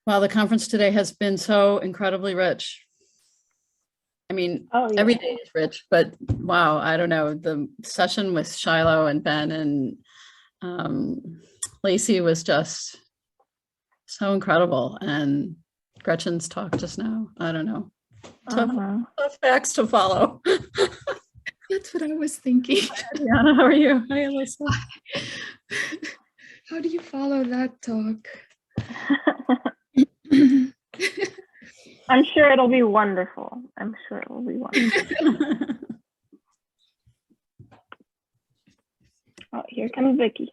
Wow, the conference today has been so incredibly rich. I mean, every day is rich, but wow, I don't know. The session with Shiloh and Ben and Lacey was just so incredible. And Gretchen's talk just now, I don't know. Tough facts to follow. That's what I was thinking. Hi, Adriana, how are you? Hi, Alyssa. How do you follow that talk? I'm sure it'll be wonderful. I'm sure it will be wonderful. Oh, here comes Vicki.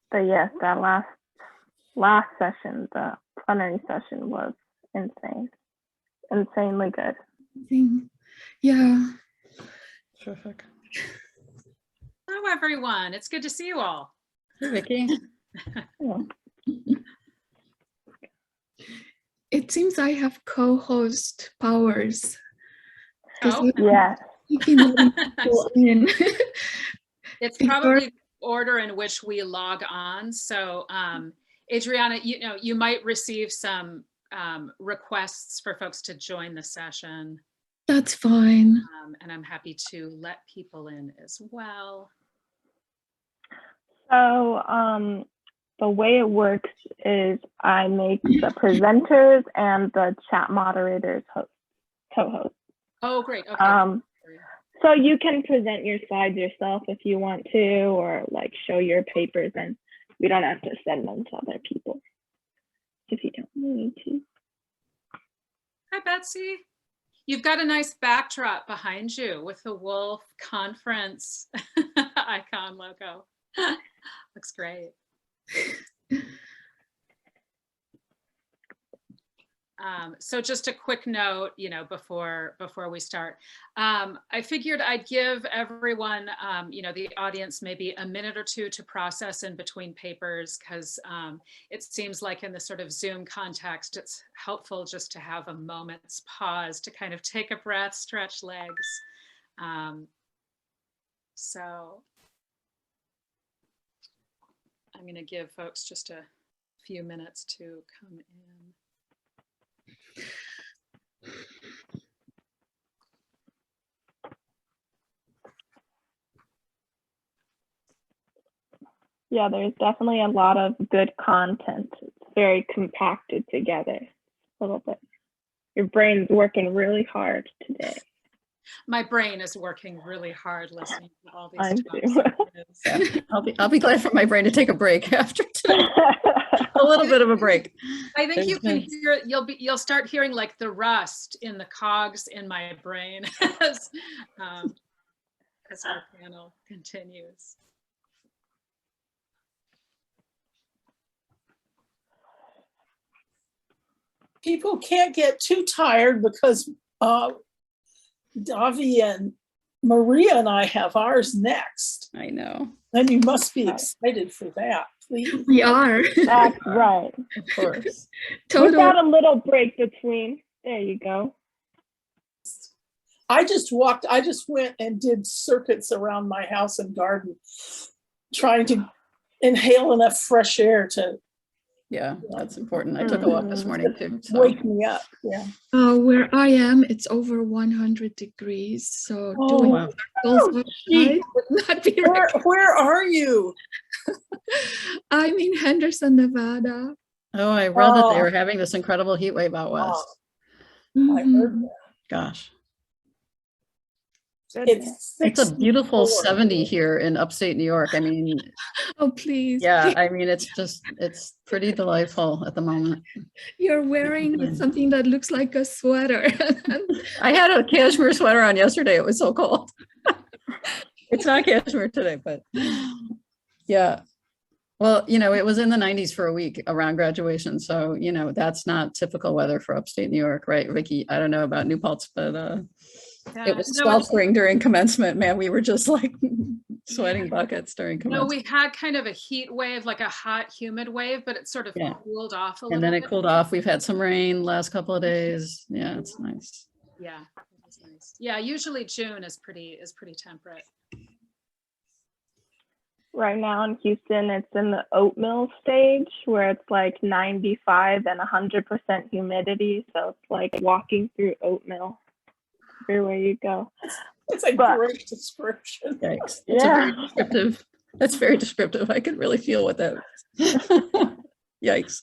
But yes, that last session, the plenary session, was insane. Insanely good. Yeah. Terrific. Hello, everyone. It's good to see you all. Hey, Vicki. It seems I have co-host powers. Oh, yeah. It's probably the order in which we log on. So, Adriana, you might receive some requests for folks to join the session. That's fine. And I'm happy to let people in as well. So the way it works is I make the presenters and the chat moderators co-hosts. Oh, great. Okay. So you can present your slides yourself if you want to, or like show your papers, and we don't have to send them to other people if you don't need to. Hi, Betsy. You've got a nice backdrop behind you with the Woolf conference icon logo. Looks great. So just a quick note, before we start, I figured I'd give everyone, the audience maybe a minute or two to process in between papers, because it seems like in the sort of Zoom context, it's helpful just to have a moment's pause to kind of take a breath, stretch legs. So I'm going to give folks just a few minutes to come in. Yeah, there's definitely a lot of good content. It's very compacted together a little bit. Your brain's working really hard today. My brain is working really hard listening to all these talks. Yeah, I'll be glad for my brain to take a break after today. A little bit of a break. I think you can hear, you'll start hearing like the rust in the cogs in my brain as our panel continues. People can't get too tired because Davi and Maria and I have ours next. I know. And you must be excited for that, please. We are. That's right. Of course. We got a little break between. There you go. I just went and did circuits around my house and garden, trying to inhale enough fresh air to. Yeah, that's important. I took a walk this morning too. So. Wake me up. Yeah. Where I am, it's over 100 degrees. So doing circles would not be where are you? I'm in Henderson, Nevada. Oh, I read that they were having this incredible heat wave out west. I heard that. Gosh. It's a beautiful 70 here in upstate New York. I mean, oh please. Yeah, I mean, it's pretty delightful at the moment. You're wearing something that looks like a sweater. I had a cashmere sweater on yesterday. It was so cold. It's not cashmere today, but yeah. Well, it was in the 90s for a week around graduation. So, that's not typical weather for upstate New York, right, Vicki? I don't know about New Paltz, but it was sweltering during commencement. Man, we were just like sweating buckets during commencement. No, we had kind of a heat wave, like a hot, humid wave, but it sort of cooled off a little bit. And then it cooled off. We've had some rain last couple of days. Yeah, it's nice. Yeah, it was nice. depends. Yeah, usually June is pretty temperate. Right now in Houston, it's in the oatmeal stage where it's like 95 and 100% humidity. So it's like walking through oatmeal everywhere you go. It's a But- great description. Yikes. That's Yeah. a very descriptive. That's very descriptive. I could really feel what that is. Yikes.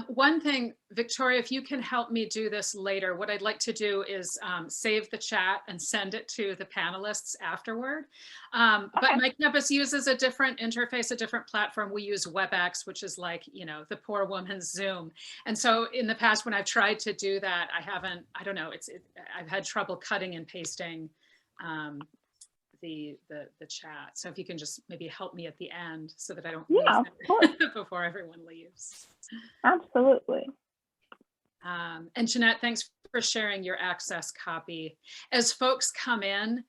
One thing, Victoria, if you can help me do this later, what I'd like to do is save the chat and send it to the panelists afterward. But my campus uses a different interface, a different platform. We use WebEx, which is like, you know, the poor woman's Zoom. And so in the past, when I've tried to do that, I don't know, I've had trouble cutting and pasting the chat. So if you can just maybe help me at the end so that I don't lose Yeah, of course. it before everyone leaves. Absolutely. And Jeanette, thanks for sharing your access copy. As folks come in,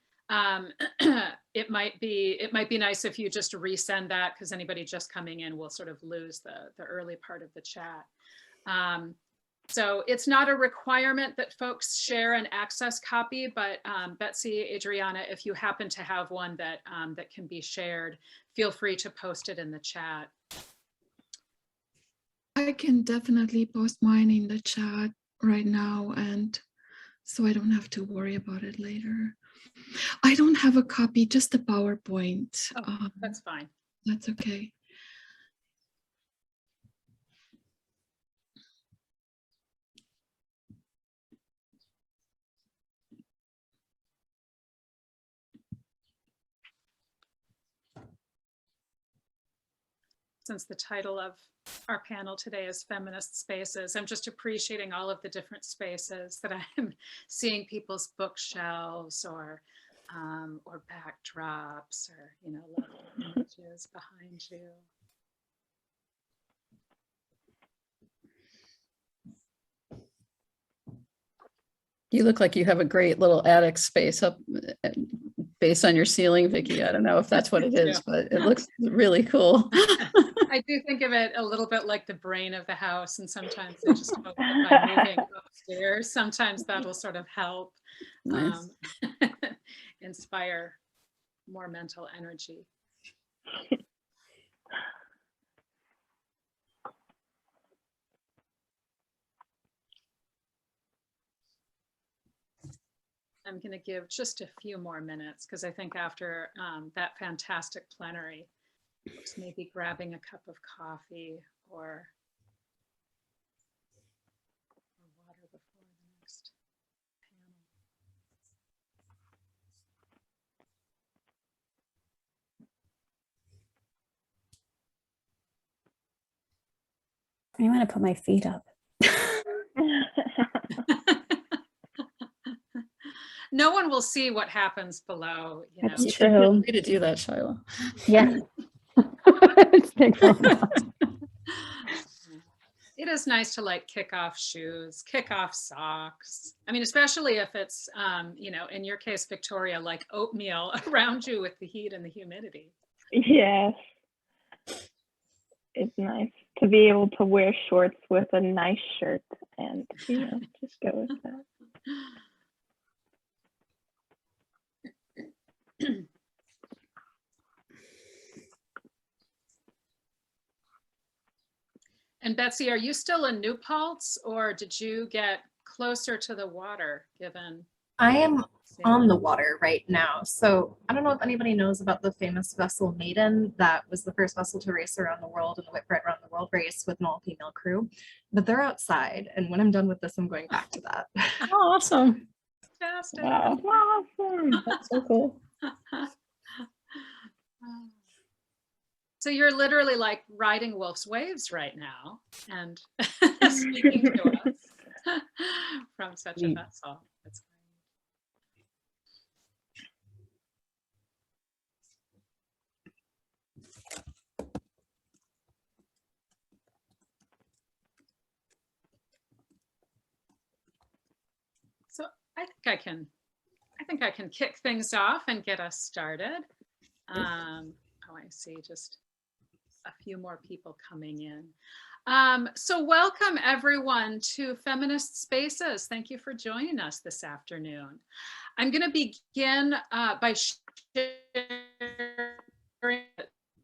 it might be nice if you just resend that, because anybody just coming in will sort of lose the early part of the chat. So it's not a requirement that folks share an access copy, but Betsy, Adriana, if you happen to have one that that can be shared, feel free to post it in the chat. I can definitely post mine in the chat right now, and so I don't have to worry about it later. I don't have a copy, just a PowerPoint. Oh, that's fine. That's okay. Since the title of our panel today is Feminist Spaces, I'm just appreciating all of the different spaces that I'm seeing, people's bookshelves or backdrops, or, you know, lovely images behind you. You look like you have a great little attic space up based on your ceiling, Vicki. I don't know if that's what it is, but it looks really cool. I do think of it a little bit like the brain of the house, and sometimes I just hope that by moving upstairs, sometimes that'll sort of help Nice. inspire more mental energy. I'm going to give just a few more minutes, because I think after that fantastic plenary, just maybe grabbing a cup of coffee or water before the next panel. I want to put my feet up. No one will see what happens below, you know. That's You should feel true. free to do that, Shiloh. Yeah. It's big for a while. It is nice to like kick off shoes, kick off socks. I mean, especially if it's, you know, in your case, Victoria, like oatmeal around you with the heat and the humidity. Yes. It's nice to be able to wear shorts with a nice shirt and, you know, just go with that. And Betsy, are you still in New Paltz, or did you get closer to the water given? I am on the water right now. So I don't know if anybody knows about the famous vessel Maiden. That was the first vessel to race around the world in the Whitbread Around the World race with an all-female crew. But they're outside, and when I'm done with this, I'm going back to that. Oh, awesome. Fantastic. Wow. Awesome. That's so cool. So you're literally like riding Woolf's waves right now and speaking to us from such a vessel. That's great. So I think I can kick things off and get us started. Oh, I see just a few more people coming in. So welcome everyone to Feminist Spaces. Thank you for joining us this afternoon. I'm going to begin by sharing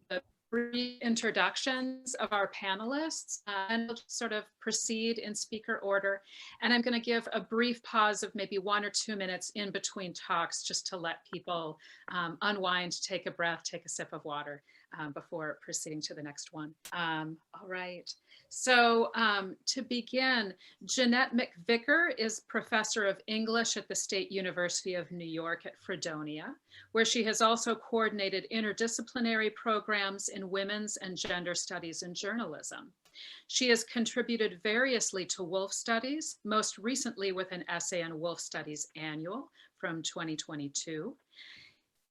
the brief introductions of our panelists, and we'll sort of proceed in speaker order. And I'm going to give a brief pause of maybe 1 or 2 minutes in between talks just to let people unwind, take a breath, take a sip of water before proceeding to the next one. All right. So to begin, Jeanette Mcvicker is professor of English at the State University of New York at Fredonia, where she has also coordinated interdisciplinary programs in women's and gender studies and journalism. She has contributed variously to Woolf Studies, most recently with an essay on Woolf Studies Annual from 2022.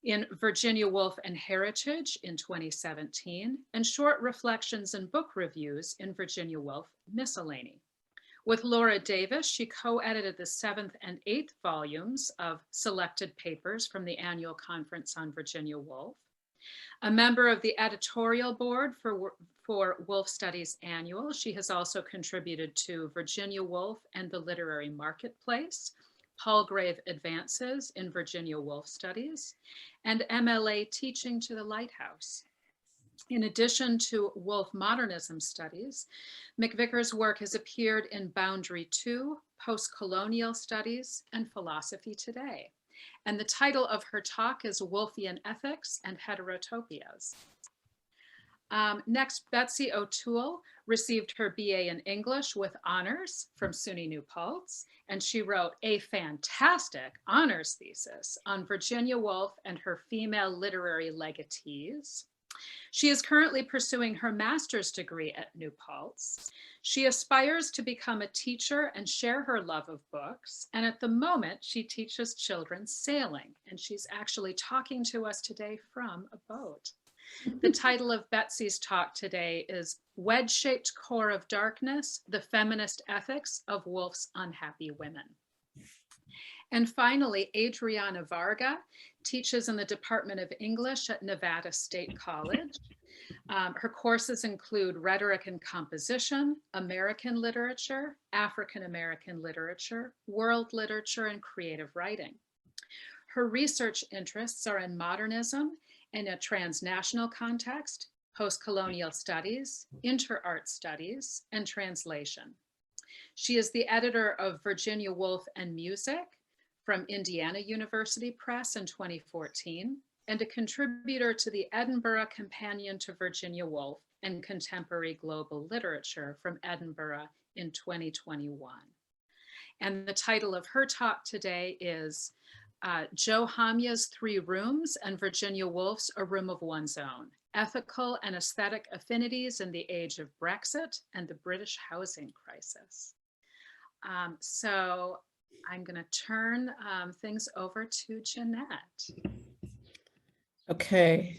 In Virginia Woolf and Heritage in 2017, and short reflections and book reviews in Virginia Woolf Miscellany. With Laura Davis, she co-edited the 7th and 8th volumes of selected papers from the annual conference on Virginia Woolf. A member of the editorial board for Woolf Studies Annual, she has also contributed to Virginia Woolf and the Literary Marketplace, Palgrave Advances in Virginia Woolf Studies, and MLA Teaching to the Lighthouse. In addition to Woolf Modernism Studies, Mcvicker's work has appeared in Boundary 2, Post-Colonial Studies, and Philosophy Today. And the title of her talk is Woolfian Ethics and Heterotopias. Next, Betsy O'Toole received her BA in English with honors from SUNY New Paltz, and she wrote a fantastic honors thesis on Virginia Woolf and her female literary legatees. She is currently pursuing her master's degree at New Paltz. She aspires to become a teacher and share her love of books, and at the moment she teaches children sailing, and she's actually talking to us today from a boat. The title of Betsy's talk today is Wedge-Shaped Core of Darkness, the Feminist Ethics of Woolf's Unhappy Women. And finally, Adriana Varga teaches in the Department of English at Nevada State College. Her courses include Rhetoric and Composition, American Literature, African American Literature, World Literature, and Creative Writing. Her research interests are in modernism in a transnational context, post-colonial studies, inter-art studies, and translation. She is the editor of Virginia Woolf and Music from Indiana University Press in 2014, and a contributor to the Edinburgh Companion to Virginia Woolf and Contemporary Global Literature from Edinburgh in 2021. And the title of her talk today is Joe Hamya's 3 Rooms and Virginia Woolf's A Room of One's Own, Ethical and Aesthetic Affinities in the Age of Brexit and the British Housing Crisis. So I'm going to turn things over to Jeanette. Okay,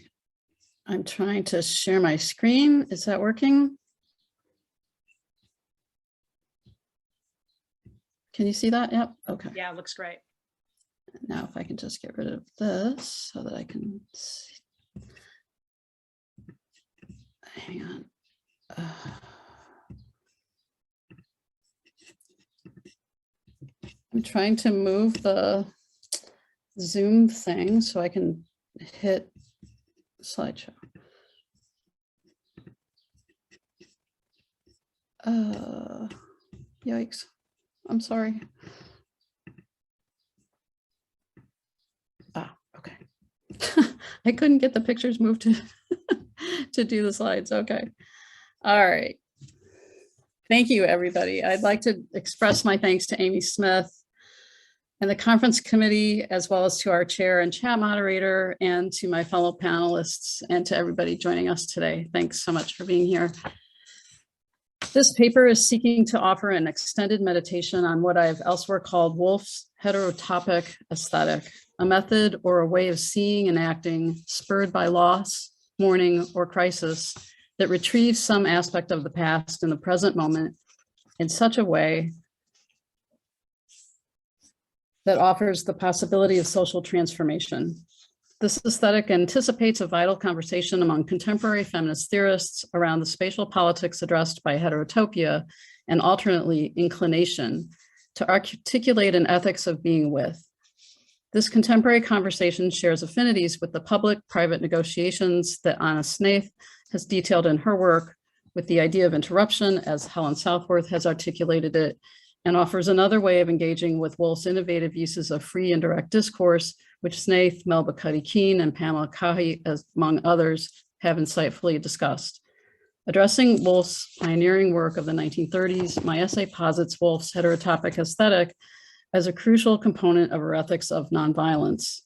I'm trying to share my screen. Is that working? Can you see that? Yep, okay. Yeah, looks great. Now if I can just get rid of this so that I can see. Hang on. I'm trying to move the Zoom thing so I can hit slideshow. Yikes. I'm sorry. Ah, okay. I couldn't get the pictures moved to, to do the slides. Okay. All right. Thank you, everybody. I'd like to express my thanks to Amy Smith and the conference committee, as well as to our chair and chat moderator, and to my fellow panelists, and to everybody joining us today. Thanks so much for being here. This paper is seeking to offer an extended meditation on what I've elsewhere called Woolf's heterotopic aesthetic, a method or a way of seeing and acting spurred by loss, mourning, or crisis that retrieves some aspect of the past in the present moment in such a way that offers the possibility of social transformation. This aesthetic anticipates a vital conversation among contemporary feminist theorists around the spatial politics addressed by heterotopia and alternately inclination to articulate an ethics of being with. This contemporary conversation shares affinities with the public-private negotiations that Anna Snaith has detailed in her work, with the idea of interruption, as Helen Southworth has articulated it, and offers another way of engaging with Woolf's innovative uses of free and direct discourse, which Snaith, Melba Cuddy-Keene, and Pamela Cahy, among others, have insightfully discussed. Addressing Woolf's pioneering work of the 1930s, my essay posits Woolf's heterotopic aesthetic as a crucial component of her ethics of nonviolence.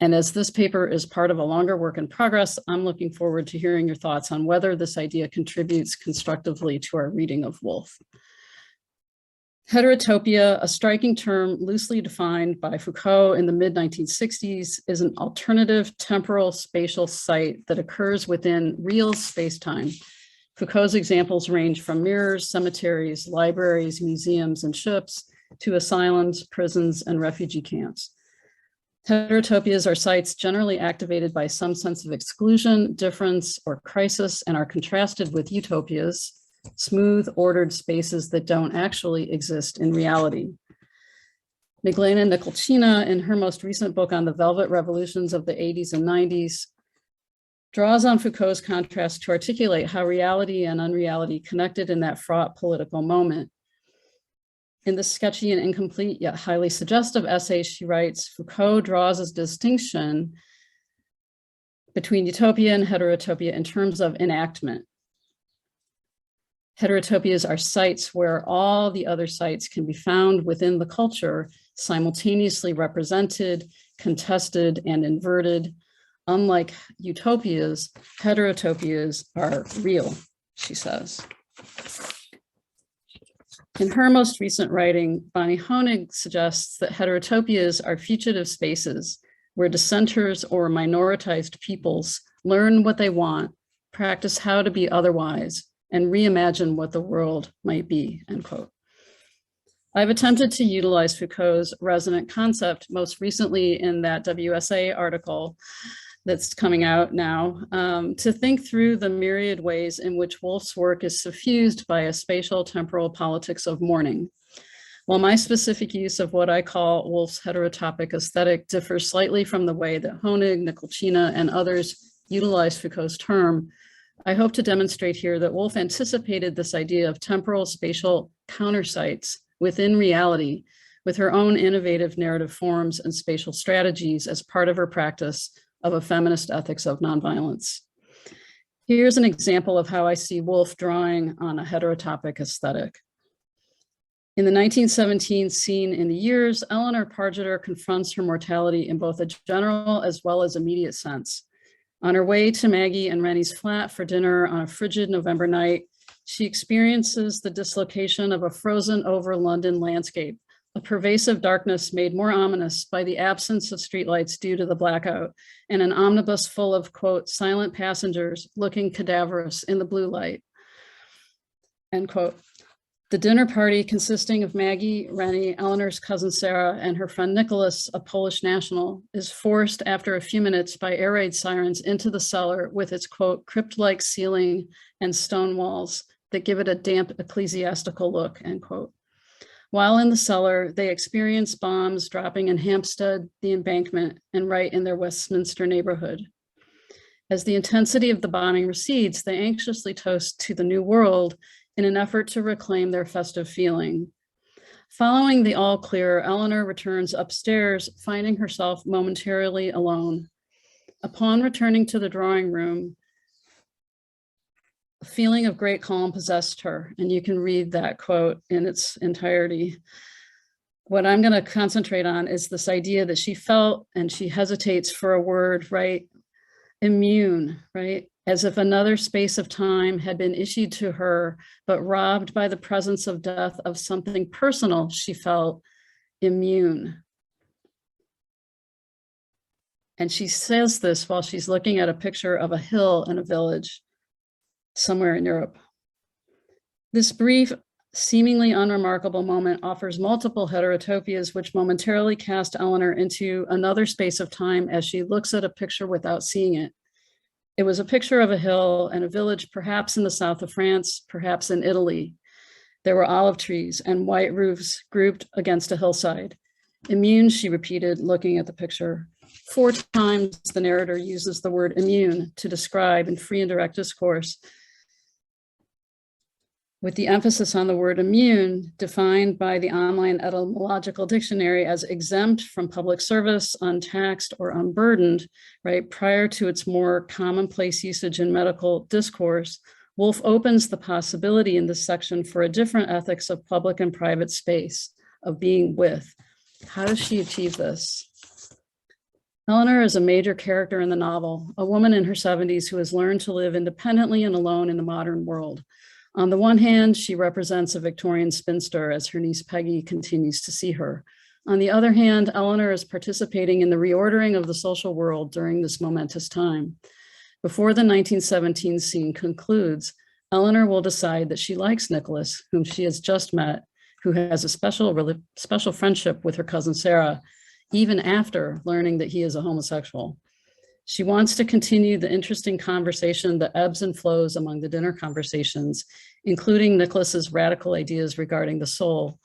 And as this paper is part of a longer work in progress, I'm looking forward to hearing your thoughts on whether this idea contributes constructively to our reading of Woolf. Heterotopia, a striking term loosely defined by Foucault in the mid-1960s, is an alternative temporal spatial site that occurs within real space-time. Foucault's examples range from mirrors, cemeteries, libraries, museums, and ships, to asylums, prisons, and refugee camps. Heterotopias are sites generally activated by some sense of exclusion, difference, or crisis, and are contrasted with utopias, smooth, ordered spaces that don't actually exist in reality. Miglena Nikolchina, in her most recent book on the velvet revolutions of the 80s and 90s, draws on Foucault's contrast to articulate how reality and unreality connected in that fraught political moment. In the sketchy and incomplete yet highly suggestive essay, she writes, Foucault draws a distinction between utopia and heterotopia in terms of enactment. Heterotopias are sites where all the other sites can be found within the culture, simultaneously represented, contested, and inverted. Unlike utopias, heterotopias are real, she says. In her most recent writing, Bonnie Honig suggests that heterotopias are fugitive spaces where dissenters or minoritized peoples learn what they want, practice how to be otherwise, and reimagine what the world might be, end quote. I've attempted to utilize Foucault's resonant concept, most recently in that WSA article that's coming out now, to think through the myriad ways in which Woolf's work is suffused by a spatial temporal politics of mourning. While my specific use of what I call Woolf's heterotopic aesthetic differs slightly from the way that Honig, Nikolchina, and others utilize Foucault's term, I hope to demonstrate here that Woolf anticipated this idea of temporal spatial countersites within reality with her own innovative narrative forms and spatial strategies as part of her practice of a feminist ethics of nonviolence. Here's an example of how I see Woolf drawing on a heterotopic aesthetic. In the 1917 scene in The Years, Eleanor Pargeter confronts her mortality in both a general as well as immediate sense. On her way to Maggie and Rennie's flat for dinner on a frigid November night, she experiences the dislocation of a frozen over London landscape, a pervasive darkness made more ominous by the absence of streetlights due to the blackout, and an omnibus full of, quote, silent passengers looking cadaverous in the blue light, end quote. The dinner party, consisting of Maggie, Rennie, Eleanor's cousin Sarah, and her friend Nicholas, a Polish national, is forced after a few minutes by air raid sirens into the cellar with its, quote, crypt-like ceiling and stone walls that give it a damp ecclesiastical look, end quote. While in the cellar, they experience bombs dropping in Hampstead, the Embankment, and right in their Westminster neighborhood. As the intensity of the bombing recedes, they anxiously toast to the new world in an effort to reclaim their festive feeling. Following the all clear, Eleanor returns upstairs, finding herself momentarily alone. Upon returning to the drawing room, a feeling of great calm possessed her, and you can read that quote in its entirety. What I'm going to concentrate on is this idea that she felt, and she hesitates for a word, right? Immune, right? As if another space of time had been issued to her, but robbed by the presence of death of something personal, she felt immune. And she says this while she's looking at a picture of a hill in a village somewhere in Europe. This brief seemingly unremarkable moment offers multiple heterotopias, which momentarily cast Eleanor into another space of time as she looks at a picture without seeing it. It was a picture of a hill and a village, perhaps in the south of France, perhaps in Italy. There were olive trees and white roofs grouped against a hillside. Immune, she repeated, looking at the picture. 4 times the narrator uses the word immune to describe in free and direct discourse, with the emphasis on the word immune, defined by the online etymological dictionary as exempt from public service, untaxed, or unburdened, right? Prior to its more commonplace usage in medical discourse, Woolf opens the possibility in this section for a different ethics of public and private space, of being with. How does she achieve this? Eleanor is a major character in the novel, a woman in her 70s who has learned to live independently and alone in the modern world. On the one hand, she represents a Victorian spinster as her niece Peggy continues to see her. On the other hand, Eleanor is participating in the reordering of the social world during this momentous time. Before the 1917 scene concludes, Eleanor will decide that she likes Nicholas, whom she has just met, who has a special friendship with her cousin Sarah, even after learning that he is a homosexual. She wants to continue the interesting conversation that ebbs and flows among the dinner conversations, including Nicholas's radical ideas regarding the soul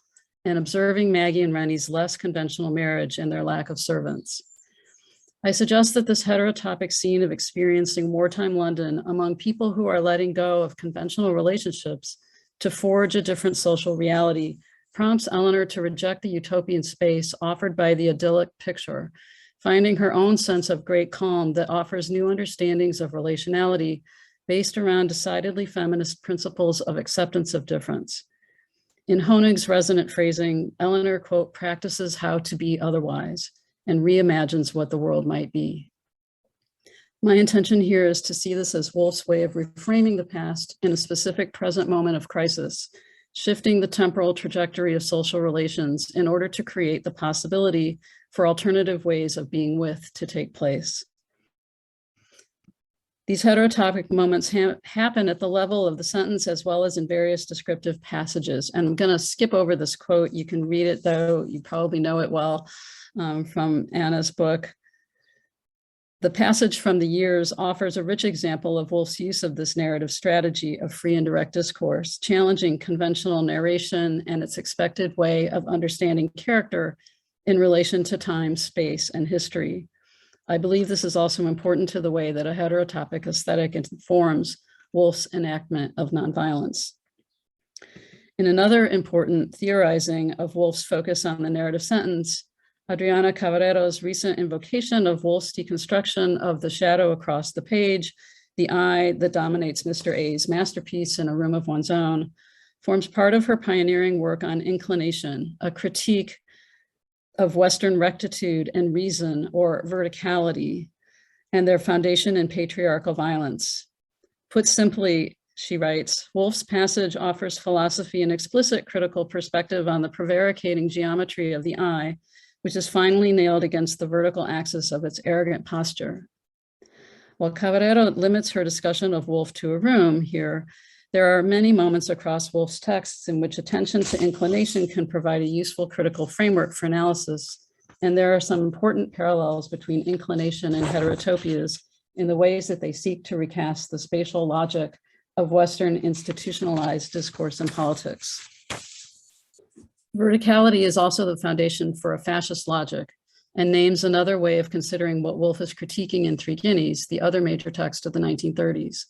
and observing Maggie and Rennie's less conventional marriage and their lack of servants. I suggest that this heterotopic scene of experiencing wartime London among people who are letting go of conventional relationships to forge a different social reality prompts Eleanor to reject the utopian space offered by the idyllic picture, finding her own sense of great calm that offers new understandings of relationality based around decidedly feminist principles of acceptance of difference. In Honig's resonant phrasing, Eleanor, quote, practices how to be otherwise and reimagines what the world might be. My intention here is to see this as Woolf's way of reframing the past in a specific present moment of crisis, shifting the temporal trajectory of social relations in order to create the possibility for alternative ways of being with to take place. These heterotopic moments happen at the level of the sentence as well as in various descriptive passages. And I'm gonna skip over this quote. You can read it though, you probably know it well from Anna's book. The passage from the Years offers a rich example of Woolf's use of this narrative strategy of free and direct discourse, challenging conventional narration and its expected way of understanding character in relation to time, space, and history. I believe this is also important to the way that a heterotopic aesthetic informs Woolf's enactment of nonviolence. In another important theorizing of Woolf's focus on the narrative sentence, Adriana Cavallero's recent invocation of Woolf's deconstruction of the shadow across the page, the eye that dominates Mr. A's masterpiece in A Room of One's Own, forms part of her pioneering work on inclination, a critique of Western rectitude and reason, or verticality, and their foundation in patriarchal violence. Put simply, she writes, Woolf's passage offers philosophy an explicit critical perspective on the prevaricating geometry of the eye, which is finally nailed against the vertical axis of its arrogant posture. While Cavallero limits her discussion of Woolf to a room here, there are many moments across Woolf's texts in which attention to inclination can provide a useful critical framework for analysis. And there are some important parallels between inclination and heterotopias in the ways that they seek to recast the spatial logic of Western institutionalized discourse and politics. Verticality is also the foundation for a fascist logic and names another way of considering what Woolf is critiquing in Three Guineas, the other major text of the 1930s.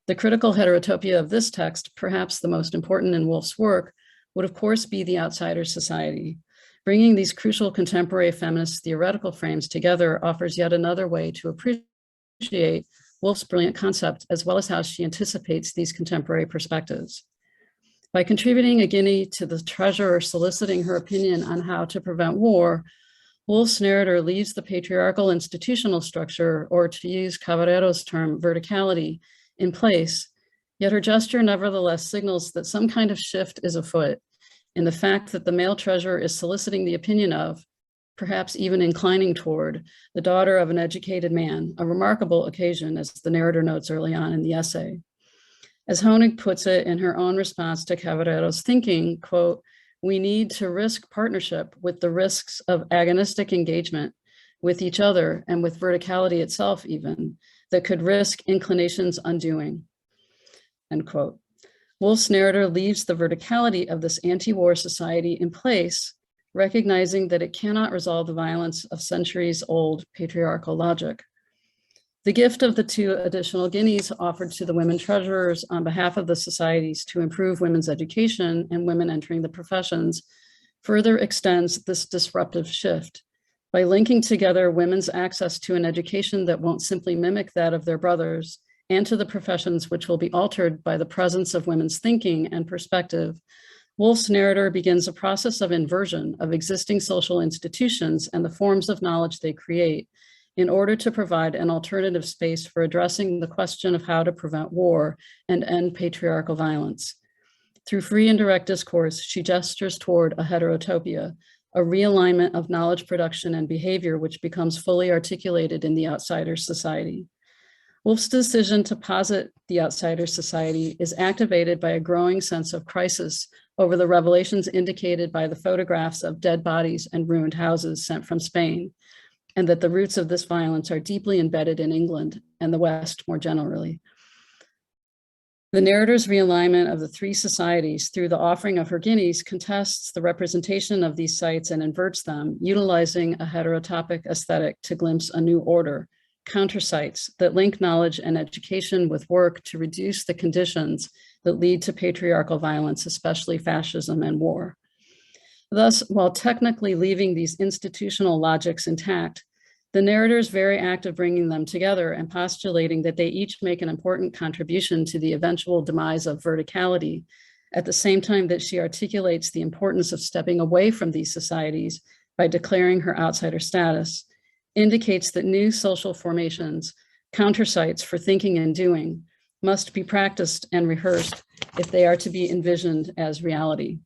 The critical heterotopia of this text, perhaps the most important in Woolf's work, would of course be the outsider society. Bringing these crucial contemporary feminist theoretical frames together offers yet another way to appreciate Woolf's brilliant concept, as well as how she anticipates these contemporary perspectives. By contributing a guinea to the treasurer soliciting her opinion on how to prevent war, Woolf's narrator leaves the patriarchal institutional structure, or to use Cavallero's term, verticality, in place, yet her gesture nevertheless signals that some kind of shift is afoot in the fact that the male treasurer is soliciting the opinion of, perhaps even inclining toward, the daughter of an educated man, a remarkable occasion, as the narrator notes early on in the essay. As Honig puts it in her own response to Caballero's thinking, quote, "We need to risk partnership with the risks of agonistic engagement with each other and with verticality itself even, that could risk inclinations undoing," end quote. Woolf's narrator leaves the verticality of this anti-war society in place, recognizing that it cannot resolve the violence of centuries-old patriarchal logic. The gift of the 2 additional guineas offered to the women treasurers on behalf of the societies to improve women's education and women entering the professions further extends this disruptive shift by linking together women's access to an education that won't simply mimic that of their brothers and to the professions which will be altered by the presence of women's thinking and perspective. Woolf's narrator begins a process of inversion of existing social institutions and the forms of knowledge they create in order to provide an alternative space for addressing the question of how to prevent war and end patriarchal violence. Through free and direct discourse, she gestures toward a heterotopia, a realignment of knowledge production and behavior which becomes fully articulated in the outsider society. Woolf's decision to posit the outsider society is activated by a growing sense of crisis over the revelations indicated by the photographs of dead bodies and ruined houses sent from Spain, and that the roots of this violence are deeply embedded in England and the West more generally. The narrator's realignment of the 3 societies through the offering of her guineas contests the representation of these sites and inverts them, utilizing a heterotopic aesthetic to glimpse a new order, counter sites that link knowledge and education with work to reduce the conditions that lead to patriarchal violence, especially fascism and war. Thus, while technically leaving these institutional logics intact, the narrator's very act of bringing them together and postulating that they each make an important contribution to the eventual demise of verticality, at the same time that she articulates the importance of stepping away from these societies by declaring her outsider status, indicates that new social formations, counter sites for thinking and doing, must be practiced and rehearsed if they are to be envisioned as reality.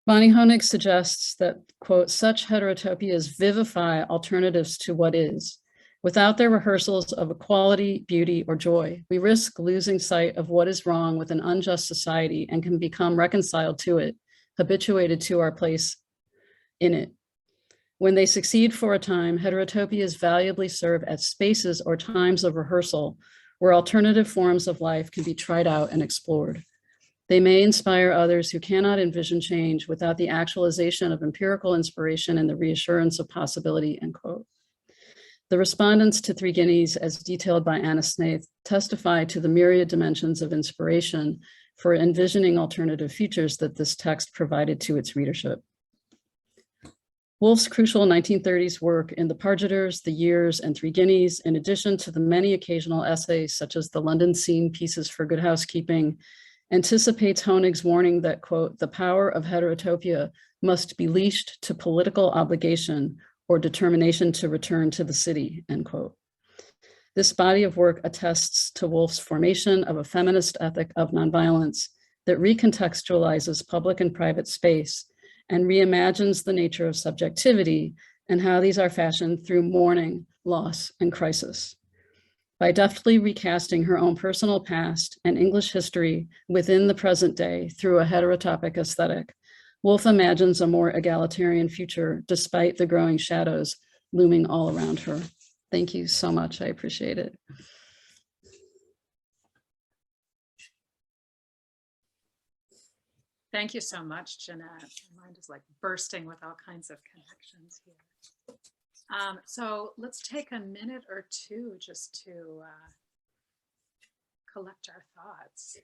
Bonnie Honig suggests that, quote, "Such heterotopias vivify alternatives to what is. Without their rehearsals of equality, beauty, or joy, we risk losing sight of what is wrong with an unjust society and can become reconciled to it, habituated to our place in it. When they succeed for a time, heterotopias valuably serve as spaces or times of rehearsal where alternative forms of life can be tried out and explored. They may inspire others who cannot envision change without the actualization of empirical inspiration and the reassurance of possibility," end quote. The respondents to 3 guineas, as detailed by Anna Snaith, testify to the myriad dimensions of inspiration for envisioning alternative futures that this text provided to its readership. Woolf's crucial 1930s work in The Pargeters, The Years, and 3 Guineas, in addition to the many occasional essays such as the London Scene Pieces for Good Housekeeping, anticipates Honig's warning that, quote, "The power of heterotopia must be leashed to political obligation or determination to return to the city," end quote. This body of work attests to Woolf's formation of a feminist ethic of nonviolence that recontextualizes public and private space and reimagines the nature of subjectivity and how these are fashioned through mourning, loss, and crisis. By deftly recasting her own personal past and English history within the present day through a heterotopic aesthetic, Woolf imagines a more egalitarian future despite the growing shadows looming all around her. Thank you so much. I appreciate it. Thank you so much, Jeanette. My mind is like bursting with all kinds of connections here. So let's take a minute or 2 just to collect our thoughts.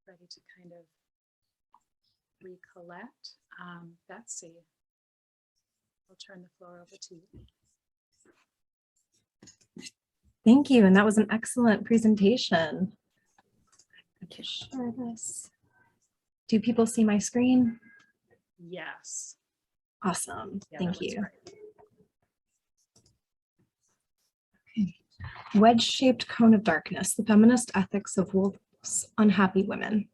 ready to kind of recollect. Betsy, I'll turn the floor over to you. Thank you, and that was an excellent presentation. I can share this. Do people see my screen? Yes. Awesome, Yeah, thank that looks you. great. Wedge-Shaped Cone of Darkness, the feminist ethics of Woolf's unhappy women.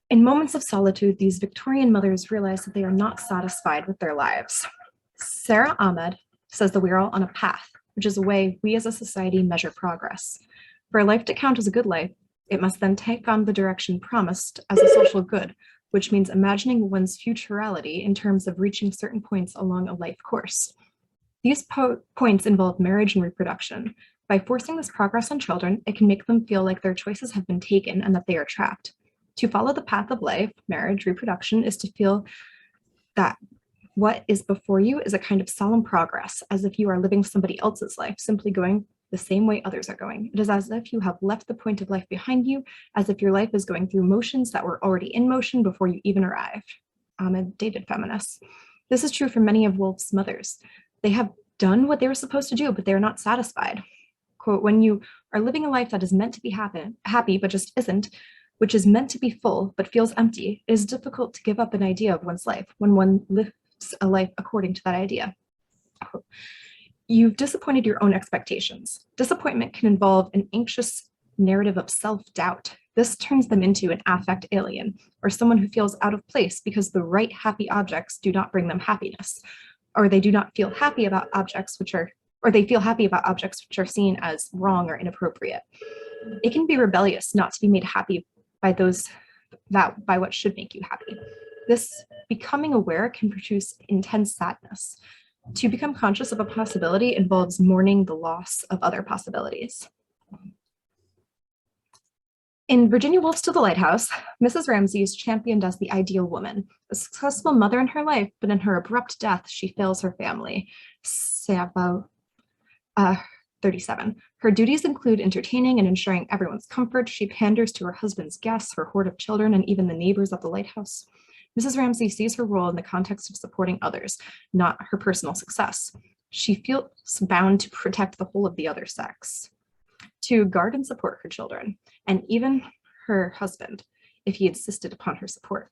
In moments of solitude, these Victorian mothers realize that they are not satisfied with their lives. Sarah Ahmed says that we are all on a path, which is a way we as a society measure progress. For a life to count as a good life, it must then take on the direction promised as a social good, which means imagining one's futurality in terms of reaching certain points along a life course. These points involve marriage and reproduction. By forcing this progress on children, it can make them feel like their choices have been taken and that they are trapped. To follow the path of life, marriage, reproduction, is to feel that what is before you is a kind of solemn progress, as if you are living somebody else's life, simply going the same way others are going. It is as if you have left the point of life behind you, as if your life is going through motions that were already in motion before you even arrived. Ahmed dated feminists. This is true for many of Woolf's mothers. They have done what they were supposed to do, but they are not satisfied. Quote, when you are living a life that is meant to be happy, but just isn't, which is meant to be full, but feels empty, it is difficult to give up an idea of one's life when one lives a life according to that idea. Quote, you've disappointed your own expectations. Disappointment can involve an anxious narrative of self-doubt. This turns them into an affect alien, or someone who feels out of place because the right happy objects do not bring them happiness, or they do not feel happy about objects which are, or they feel happy about objects which are seen as wrong or inappropriate. It can be rebellious not to be made happy by by what should make you happy. This becoming aware can produce intense sadness. To become conscious of a possibility involves mourning the loss of other possibilities. In Virginia Woolf's To the Lighthouse, Mrs. Ramsay is championed as the ideal woman, a successful mother in her life, but in her abrupt death, she fails her family. Savo, 37. Her duties include entertaining and ensuring everyone's comfort. She panders to her husband's guests, her horde of children, and even the neighbors of the lighthouse. Mrs. Ramsay sees her role in the context of supporting others, not her personal success. She feels bound to protect the whole of the other sex, to guard and support her children, and even her husband, if he insisted upon her support.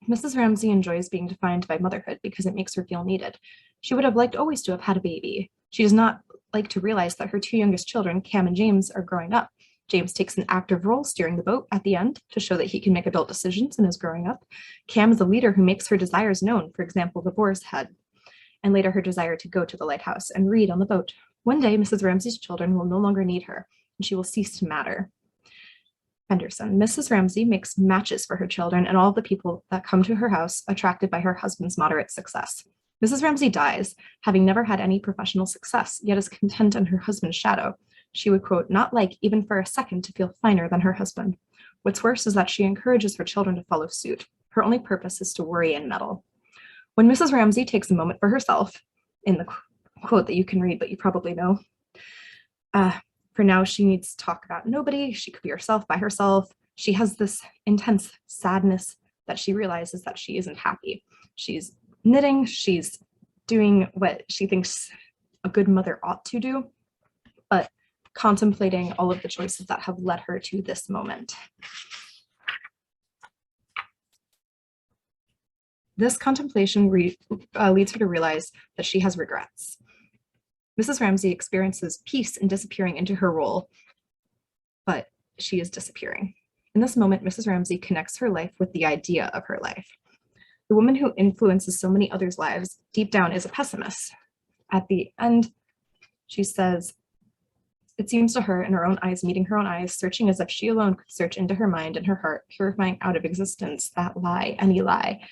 Mrs. Ramsay enjoys being defined by motherhood because it makes her feel needed. She would have liked always to have had a baby. She does not like to realize that her two youngest children, Cam and James, are growing up. James takes an active role steering the boat at the end to show that he can make adult decisions and is growing up. Cam is a leader who makes her desires known, for example, the boar's head, and later her desire to go to the lighthouse and read on the boat. One day, Mrs. Ramsay's children will no longer need her, and she will cease to matter. Henderson. Mrs. Ramsay makes matches for her children and all the people that come to her house attracted by her husband's moderate success. Mrs. Ramsay dies, having never had any professional success, yet is content in her husband's shadow. She would, quote, not like even for a second to feel finer than her husband. What's worse is that she encourages her children to follow suit. Her only purpose is to worry and meddle. When Mrs. Ramsay takes a moment for herself, in the quote that you can read, but you probably know, for now, she needs to talk about nobody. She could be herself by herself. She has this intense sadness that she realizes that she isn't happy. She's knitting. She's doing what she thinks a good mother ought to do, but contemplating all of the choices that have led her to this moment. This contemplation leads her to realize that she has regrets. Mrs. Ramsay experiences peace in disappearing into her role, but she is disappearing. In this moment, Mrs. Ramsay connects her life with the idea of her life. The woman who influences so many others' lives deep down is a pessimist. At the end, she says, it seems to her in her own eyes, meeting her own eyes, searching as if she alone could search into her mind and her heart, purifying out of existence that lie, any lie.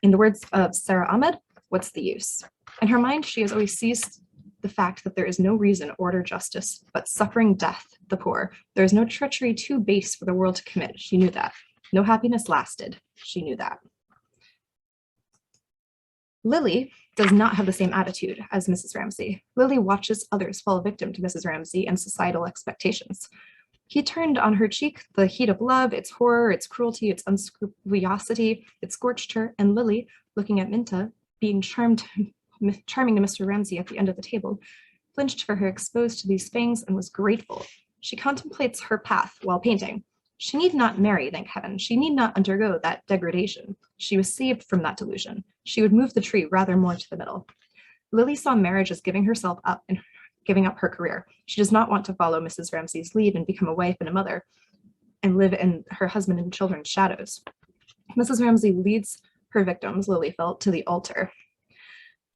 In the words of Sarah Ahmed, what's the use? In her mind, she has always seized the fact that there is no reason, order, justice, but suffering, death, the poor. There is no treachery too base for the world to commit. She knew that. No happiness lasted. She knew that. Lily does not have the same attitude as Mrs. Ramsay. Lily watches others fall victim to Mrs. Ramsay and societal expectations. He turned on her cheek the heat of love, its horror, its cruelty, its unscrupulosity. It scorched her, and Lily, looking at Minta, being charming to Mr. Ramsay at the end of the table, flinched for her exposed to these fangs and was grateful. She contemplates her path while painting. She need not marry, thank heaven. She need not undergo that degradation. She was saved from that delusion. She would move the tree rather more to the middle. Lily saw marriage as giving herself up and giving up her career. She does not want to follow Mrs. Ramsay's lead and become a wife and a mother and live in her husband and children's shadows. Mrs. Ramsay leads her victims, Lily felt, to the altar.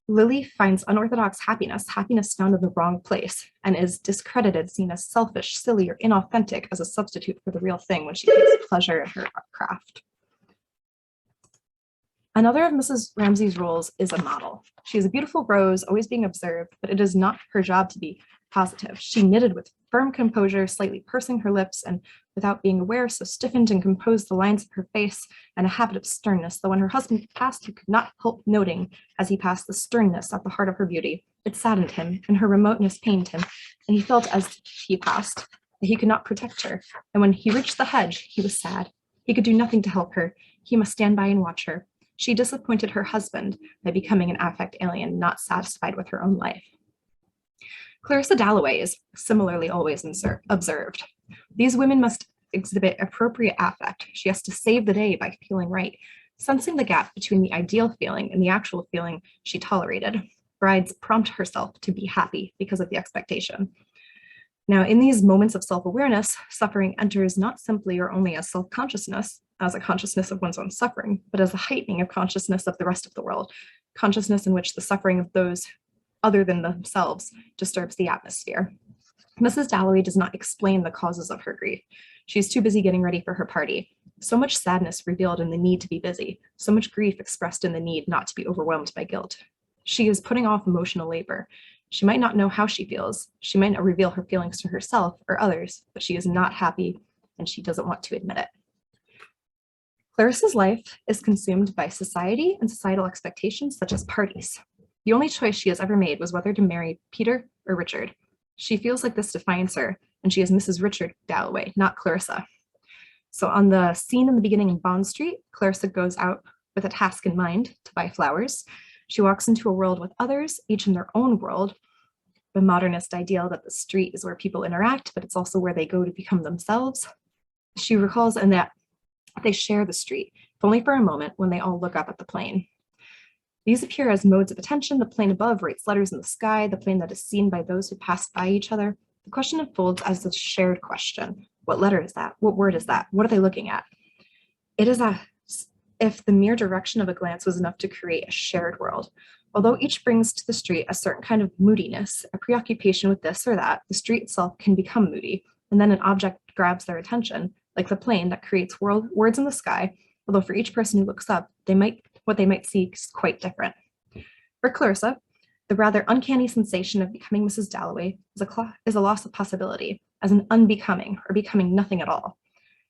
Lily finds unorthodox happiness found in the wrong place, and is discredited, seen as selfish, silly, or inauthentic as a substitute for the real thing when she takes pleasure in her craft. Another of Mrs. Ramsay's roles is a model. She is a beautiful rose, always being observed, but it is not her job to be positive. She knitted with firm composure, slightly pursing her lips, and without being aware, so stiffened and composed the lines of her face and a habit of sternness, that when her husband passed, he could not help noting as he passed the sternness at the heart of her beauty. It saddened him, and her remoteness pained him, and he felt as he passed that he could not protect her. And when he reached the hedge, he was sad. He could do nothing to help her. He must stand by and watch her. She disappointed her husband by becoming an affect alien, not satisfied with her own life. Clarissa Dalloway is similarly always observed. These women must exhibit appropriate affect. She has to save the day by feeling right, sensing the gap between the ideal feeling and the actual feeling she tolerated. Brides prompt herself to be happy because of the expectation. Now, in these moments of self-awareness, suffering enters not simply or only as self-consciousness, as a consciousness of one's own suffering, but as a heightening of consciousness of the rest of the world, consciousness in which the suffering of those other than themselves disturbs the atmosphere. Mrs. Dalloway does not explain the causes of her grief. She's too busy getting ready for her party. So much sadness revealed in the need to be busy, so much grief expressed in the need not to be overwhelmed by guilt. She is putting off emotional labor. She might not know how she feels. She might not reveal her feelings to herself or others, but she is not happy and she doesn't want to admit it. Clarissa's life is consumed by society and societal expectations such as parties. The only choice she has ever made was whether to marry Peter or Richard. She feels like this defines her, and she is Mrs. Richard Dalloway, not Clarissa. So on the scene in the beginning in Bond Street, Clarissa goes out with a task in mind to buy flowers. She walks into a world with others, each in their own world, the modernist ideal that the street is where people interact, but it's also where they go to become themselves. She recalls in that they share the street, if only for a moment, when they all look up at the plane. These appear as modes of attention. The plane above writes letters in the sky, the plane that is seen by those who pass by each other. The question unfolds as a shared question. What letter is that? What word is that? What are they looking at? It is as if the mere direction of a glance was enough to create a shared world. Although each brings to the street a certain kind of moodiness, a preoccupation with this or that, the street itself can become moody, and then an object grabs their attention, like the plane that creates words in the sky, although for each person who looks up, what they might see is quite different. For Clarissa, the rather uncanny sensation of becoming Mrs. Dalloway is a loss of possibility, as an unbecoming or becoming nothing at all.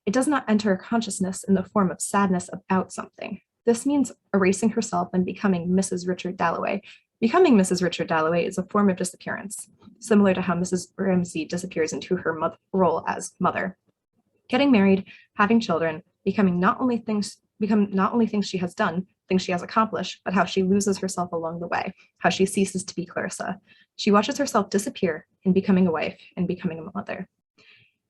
It does not enter her consciousness in the form of sadness about something. This means erasing herself and becoming Mrs. Richard Dalloway. Becoming Mrs. Richard Dalloway is a form of disappearance, similar to how Mrs. Ramsay disappears into her role as mother. Getting married, having children, becoming not only things she has done, things she has accomplished, but how she loses herself along the way, how she ceases to be Clarissa. She watches herself disappear in becoming a wife and becoming a mother.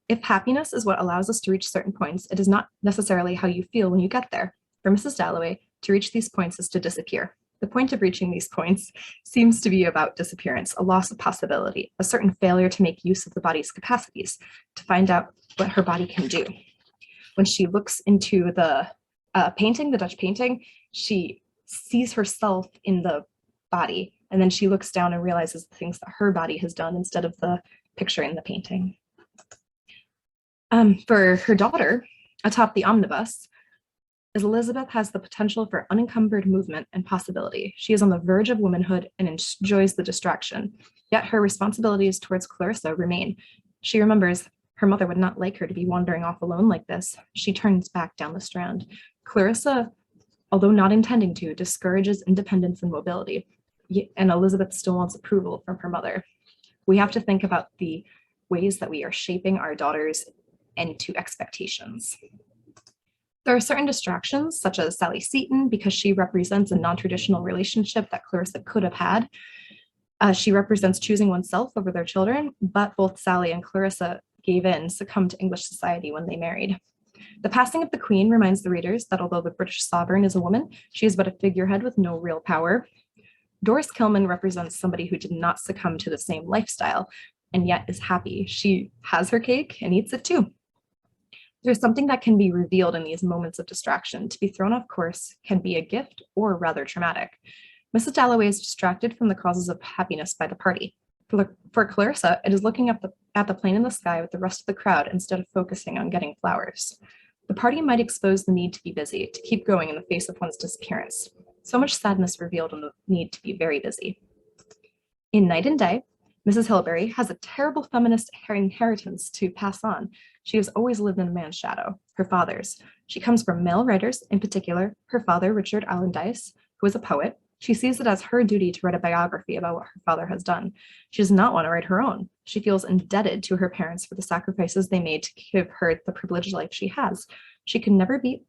If happiness is what allows us to reach certain points, it is not necessarily how you feel when you get there. For Mrs. Dalloway, to reach these points is to disappear. The point of reaching these points seems to be about disappearance, a loss of possibility, a certain failure to make use of the body's capacities, to find out what her body can do. When she looks into the painting, the Dutch painting, she sees herself in the body, and then she looks down and realizes the things that her body has done instead of the picture in the painting. For her daughter, atop the omnibus, Elizabeth has the potential for unencumbered movement and possibility. She is on the verge of womanhood and enjoys the distraction, yet her responsibilities towards Clarissa remain. She remembers her mother would not like her to be wandering off alone like this. She turns back down the Strand. Clarissa, although not intending to, discourages independence and mobility, and Elizabeth still wants approval from her mother. We have to think about the ways that we are shaping our daughters and to expectations. There are certain distractions, such as Sally Seton, because she represents a non-traditional relationship that Clarissa could have had. She represents choosing oneself over their children, but both Sally and Clarissa gave in, succumbed to English society when they married. The passing of the Queen reminds the readers that although the British sovereign is a woman, she is but a figurehead with no real power. Doris Kilman represents somebody who did not succumb to the same lifestyle and yet is happy. She has her cake and eats it too. There's something that can be revealed in these moments of distraction. To be thrown off course can be a gift or rather traumatic. Mrs. Dalloway is distracted from the causes of happiness by the party. For Clarissa, it is looking up at the plane in the sky with the rest of the crowd instead of focusing on getting flowers. The party might expose the need to be busy, to keep going in the face of one's disappearance. So much sadness revealed in the need to be very busy. In Night and Day, Mrs. Hilbery has a terrible feminist inheritance to pass on. She has always lived in a man's shadow, her father's. She comes from male writers, in particular, her father, Richard Allardyce, who is a poet. She sees it as her duty to write a biography about what her father has done. She does not want to write her own. She feels indebted to her parents for the sacrifices they made to give her the privileged life she has. She can never be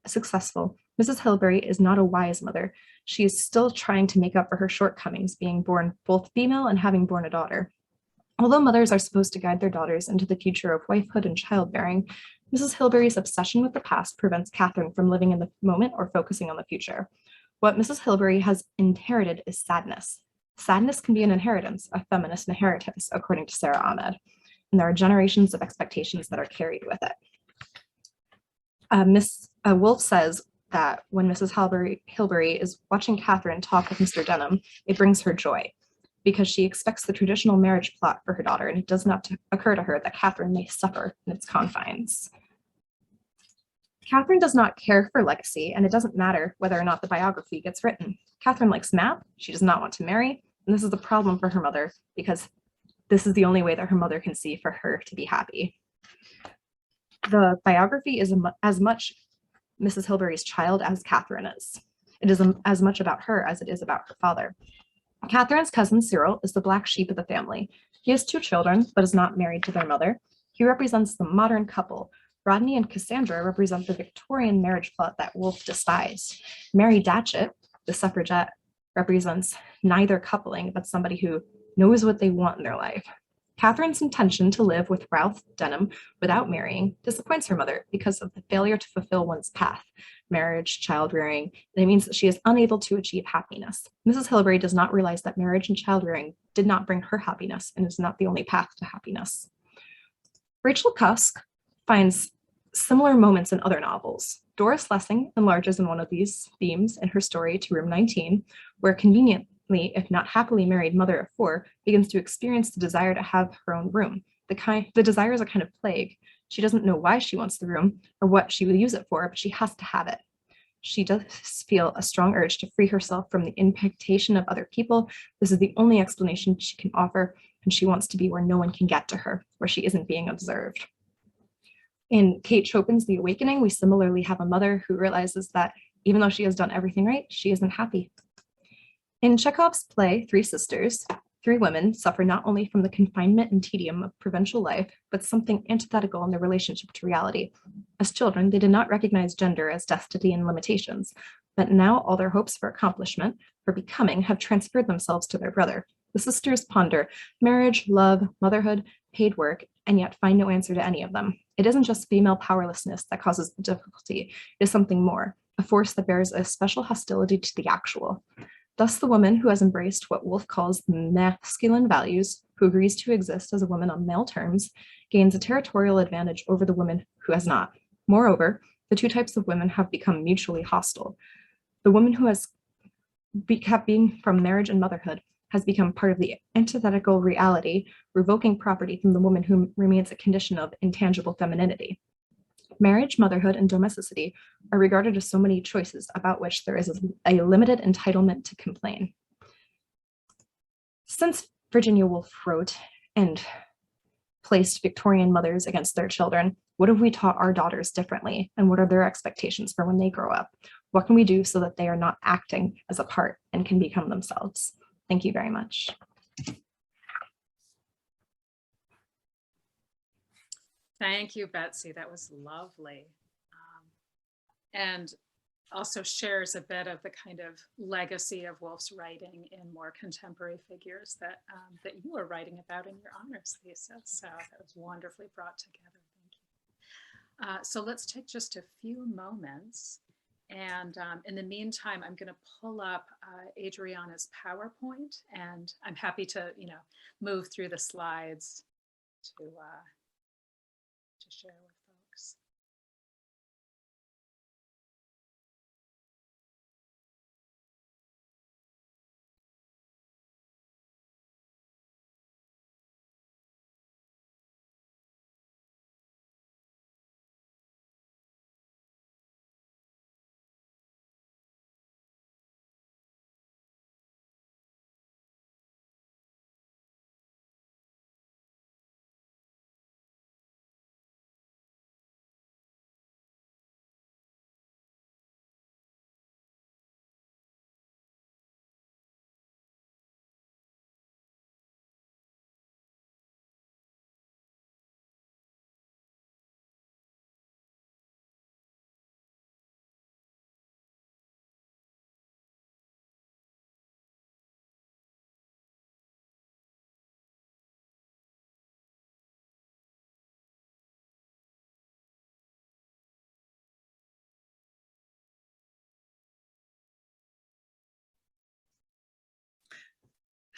successful. Mrs. Hilbery is not a wise mother. She is still trying to make up for her shortcomings, being born both female and having born a daughter. Although mothers are supposed to guide their daughters into the future of wifehood and childbearing, Mrs. Hilbery's obsession with the past prevents Catherine from living in the moment or focusing on the future. What Mrs. Hilbery has inherited is sadness. Sadness can be an inheritance, a feminist inheritance, according to Sarah Ahmed, and there are generations of expectations that are carried with it. Woolf says that when Mrs. Hilbery is watching Catherine talk with Mr. Denham, it brings her joy because she expects the traditional marriage plot for her daughter, and it does not occur to her that Catherine may suffer in its confines. Catherine does not care for legacy, and it doesn't matter whether or not the biography gets written. Catherine likes math, she does not want to marry, and this is a problem for her mother because this is the only way that her mother can see for her to be happy. The biography is as much Mrs. Hilbery's child as Catherine is. It is as much about her as it is about her father. Catherine's cousin Cyril is the black sheep of the family. He has 2 children, but is not married to their mother. He represents the modern couple. Rodney and Cassandra represent the Victorian marriage plot that Woolf despised. Mary Datchet, the suffragette, represents neither coupling, but somebody who knows what they want in their life. Catherine's intention to live with Ralph Denham without marrying disappoints her mother because of the failure to fulfill one's path, marriage, child rearing, and it means that she is unable to achieve happiness. Mrs. Hilbery does not realize that marriage and child rearing did not bring her happiness and is not the only path to happiness. Rachel Cusk finds similar moments in other novels. Doris Lessing enlarges in one of these themes in her story To Room 19, where conveniently, if not happily married mother of 4 begins to experience the desire to have her own room. The desire is a kind of plague. She doesn't know why she wants the room or what she would use it for, but she has to have it. She does feel a strong urge to free herself from the impactation of other people. This is the only explanation she can offer, and she wants to be where no one can get to her, where she isn't being observed. In Kate Chopin's The Awakening, we similarly have a mother who realizes that even though she has done everything right, she isn't happy. In Chekhov's play, 3 Sisters, 3 women suffer not only from the confinement and tedium of provincial life, but something antithetical in their relationship to reality. As children, they did not recognize gender as destiny and limitations, but now all their hopes for accomplishment, for becoming, have transferred themselves to their brother. The sisters ponder marriage, love, motherhood, paid work, and yet find no answer to any of them. It isn't just female powerlessness that causes the difficulty, it is something more, a force that bears a special hostility to the actual. Thus, the woman who has embraced what Woolf calls masculine values, who agrees to exist as a woman on male terms, gains a territorial advantage over the woman who has not. Moreover, the 2 types of women have become mutually hostile. The woman who has kept being from marriage and motherhood has become part of the antithetical reality, revoking property from the woman who remains a condition of intangible femininity. Marriage, motherhood, and domesticity are regarded as so many choices about which there is a limited entitlement to complain. Since Virginia Woolf wrote and placed Victorian mothers against their children, what have we taught our daughters differently, and what are their expectations for when they grow up? What can we do so that they are not acting as a part and can become themselves? Thank you very much. Thank you, Betsy. That was lovely. And also shares a bit of the kind of legacy of Woolf's writing in more contemporary figures that that you were writing about in your honors thesis. So that was wonderfully brought together. Thank you. So let's take just a few moments. And in the meantime, I'm going to pull up Adriana's PowerPoint, and I'm happy to, move through the slides to share with folks.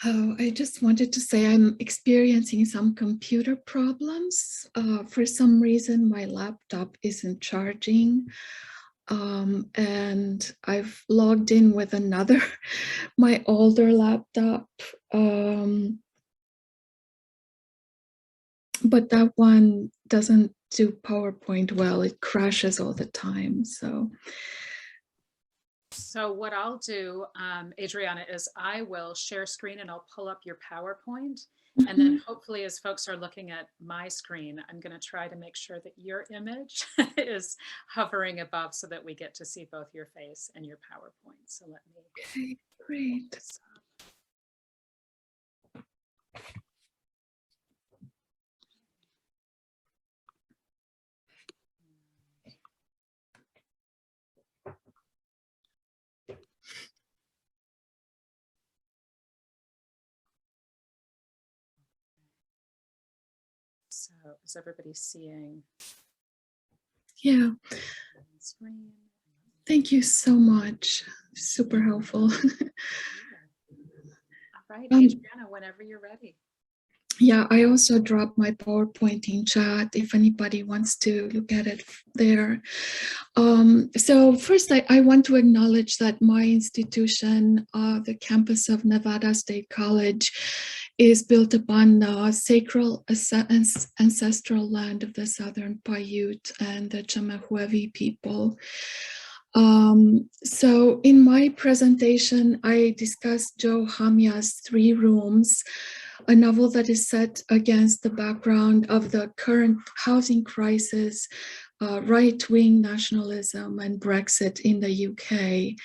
Oh, I just wanted to say I'm experiencing some computer problems. For some reason, my laptop isn't charging. And I've logged in with another, my older laptop. But that one doesn't do PowerPoint well. It crashes all the time. So what I'll do, Adriana, is I will share screen and I'll pull up your PowerPoint. And then hopefully as folks are looking at my screen, I'm going to try to make sure that your image is hovering above so that we get to see both your face and your PowerPoint. So let me. Okay, great. So is everybody seeing? Yeah. Screen? Thank you so much. Super helpful. All right, Adriana, whenever you're ready. Yeah, I also dropped my PowerPoint in chat if anybody wants to look at it there. So first, I want to acknowledge that my institution, the campus of Nevada State College, is built upon the sacred ancestral land of the Southern Paiute and the Chemehuevi people. So in my presentation, I discussed Joe Hamya's 3 Rooms, a novel that is set against the background of the current housing crisis, right-wing nationalism, and Brexit in the UK.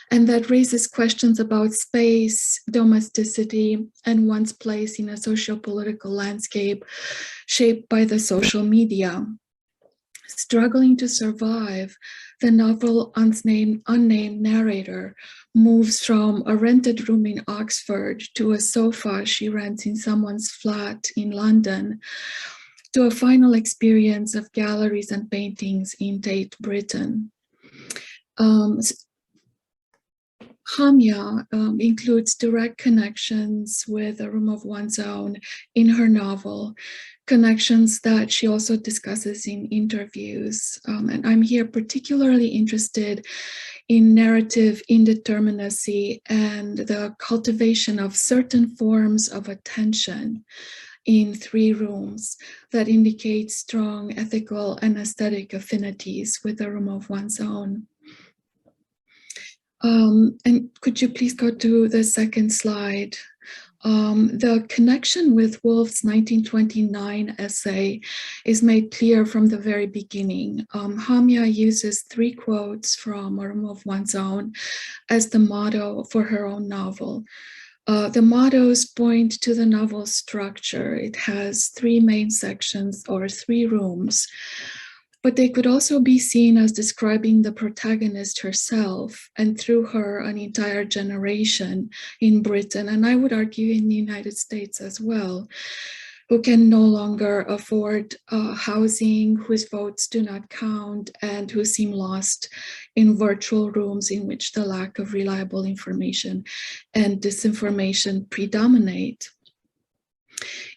And that raises questions about space, domesticity, and one's place in a socio-political landscape shaped by the social media. Struggling to survive, the novel unnamed narrator moves from a rented room in Oxford to a sofa she rents in someone's flat in London, to a final experience of galleries and paintings in Tate Britain. Hamya includes direct connections with A Room of One's Own in her novel, connections that she also discusses in interviews. And I'm here particularly interested in narrative indeterminacy and the cultivation of certain forms of attention in 3 Rooms that indicate strong ethical and aesthetic affinities with A Room of One's Own. And could you please go to the second slide? The connection with Woolf's 1929 essay is made clear from the very beginning. Hamya uses 3 quotes from A Room of One's Own as the motto for her own novel. The mottos point to the novel's structure. It has 3 main sections or 3 rooms, but they could also be seen as describing the protagonist herself, and through her, an entire generation in Britain, and I would argue in the United States as well, who can no longer afford housing, whose votes do not count, and who seem lost in virtual rooms in which the lack of reliable information and disinformation predominate.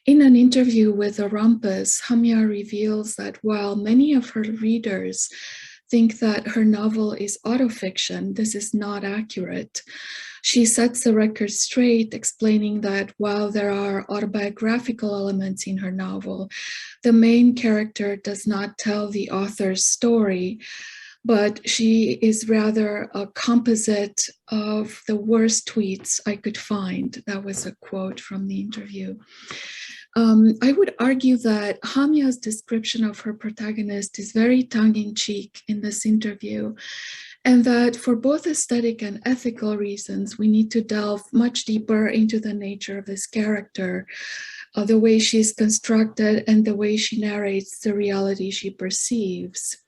In an interview with the Rumpus, Hamya reveals that while many of her readers think that her novel is autofiction, this is not accurate. She sets the record straight, explaining that while there are autobiographical elements in her novel, the main character does not tell the author's story, but she is rather a composite of the worst tweets I could find. That was a quote from the interview. I would argue that Hamya's description of her protagonist is very tongue-in-cheek in this interview, and that for both aesthetic and ethical reasons, we need to delve much deeper into the nature of this character, the way she's constructed and the way she narrates the reality she perceives.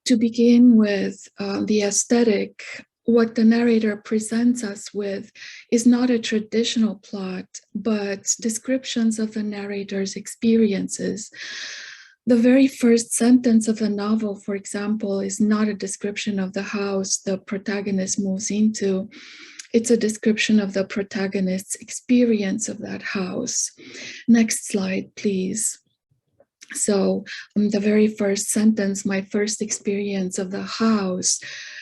To begin with, the aesthetic, what the narrator presents us with is not a traditional plot, but descriptions of the narrator's experiences. The very first sentence of the novel, for example, is not a description of the house the protagonist moves into. It's a description of the protagonist's experience of that house. Next slide, please. So the very first sentence, my first experience of the house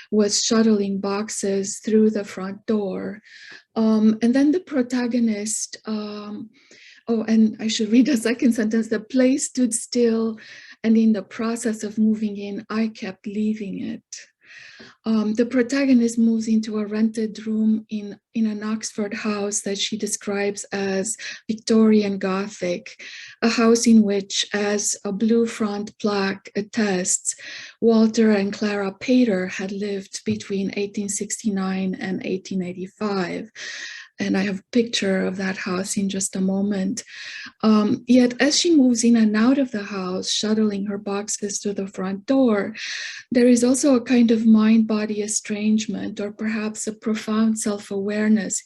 was shuttling boxes through the front door. And then the protagonist, oh, and I should read the second sentence. The place stood still, and in the process of moving in, I kept leaving it. The protagonist moves into a rented room in an Oxford house that she describes as Victorian Gothic, a house in which, as a blue front plaque attests, Walter and Clara Pater had lived between 1869 and 1885. And I have a picture of that house in just a moment. Yet as she moves in and out of the house, shuttling her boxes to the front door, there is also a kind of mind-body estrangement, or perhaps a profound self-awareness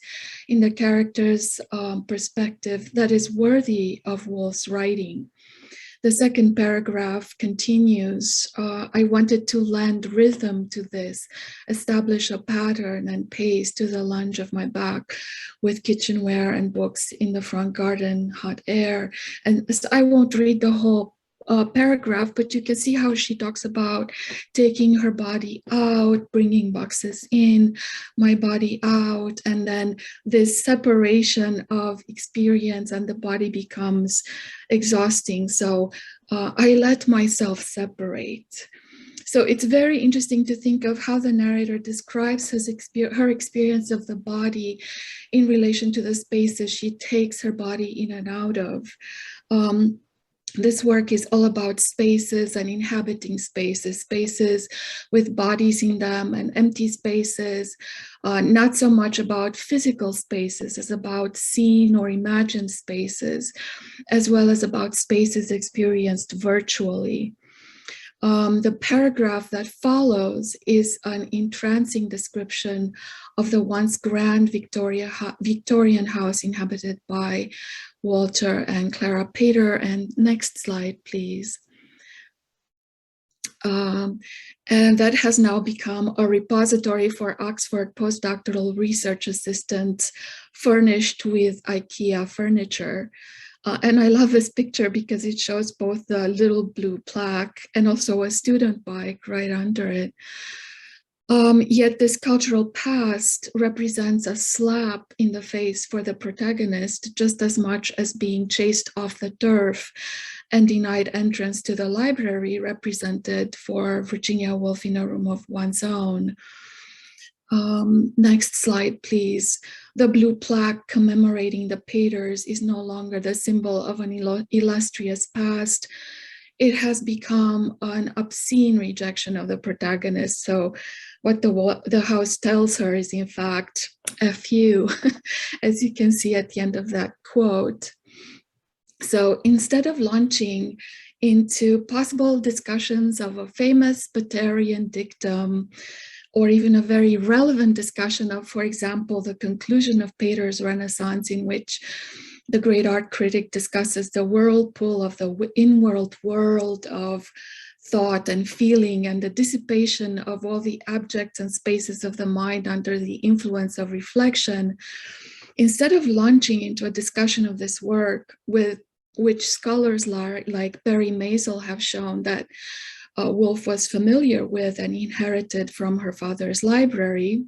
in the character's perspective that is worthy of Woolf's writing. The second paragraph continues, I wanted to lend rhythm to this, establish a pattern and pace to the lunge of my back with kitchenware and books in the front garden, hot air. And I won't read the whole paragraph, but you can see how she talks about taking her body out, bringing boxes in, my body out, and then this separation of experience and the body becomes exhausting. So I let myself separate. So it's very interesting to think of how the narrator describes her experience of the body in relation to the spaces she takes her body in and out of. This work is all about spaces and inhabiting spaces, spaces with bodies in them and empty spaces, not so much about physical spaces as about seen or imagined spaces, as well as about spaces experienced virtually. The paragraph that follows is an entrancing description of the once grand Victorian house inhabited by Walter and Clara Pater. And next slide, please. And that has now become a repository for Oxford postdoctoral research assistants, furnished with IKEA furniture. And I love this picture because it shows both the little blue plaque and also a student bike right under it. Yet this cultural past represents a slap in the face for the protagonist, just as much as being chased off the turf and denied entrance to the library represented for Virginia Woolf in a room of one's own. Next slide, please. The blue plaque commemorating the Paters is no longer the symbol of an illustrious past. It has become an obscene rejection of the protagonist. So what the house tells her is in fact F you, as you can see at the end of that quote. So instead of launching into possible discussions of a famous Spatarian dictum, or even a very relevant discussion of, for example, the conclusion of Pater's Renaissance, in which the great art critic discusses the whirlpool of the in-world world of thought and feeling and the dissipation of all the objects and spaces of the mind under the influence of reflection, instead of launching into a discussion of this work with which scholars like Barry Maisel have shown that Woolf was familiar with and inherited from her father's library.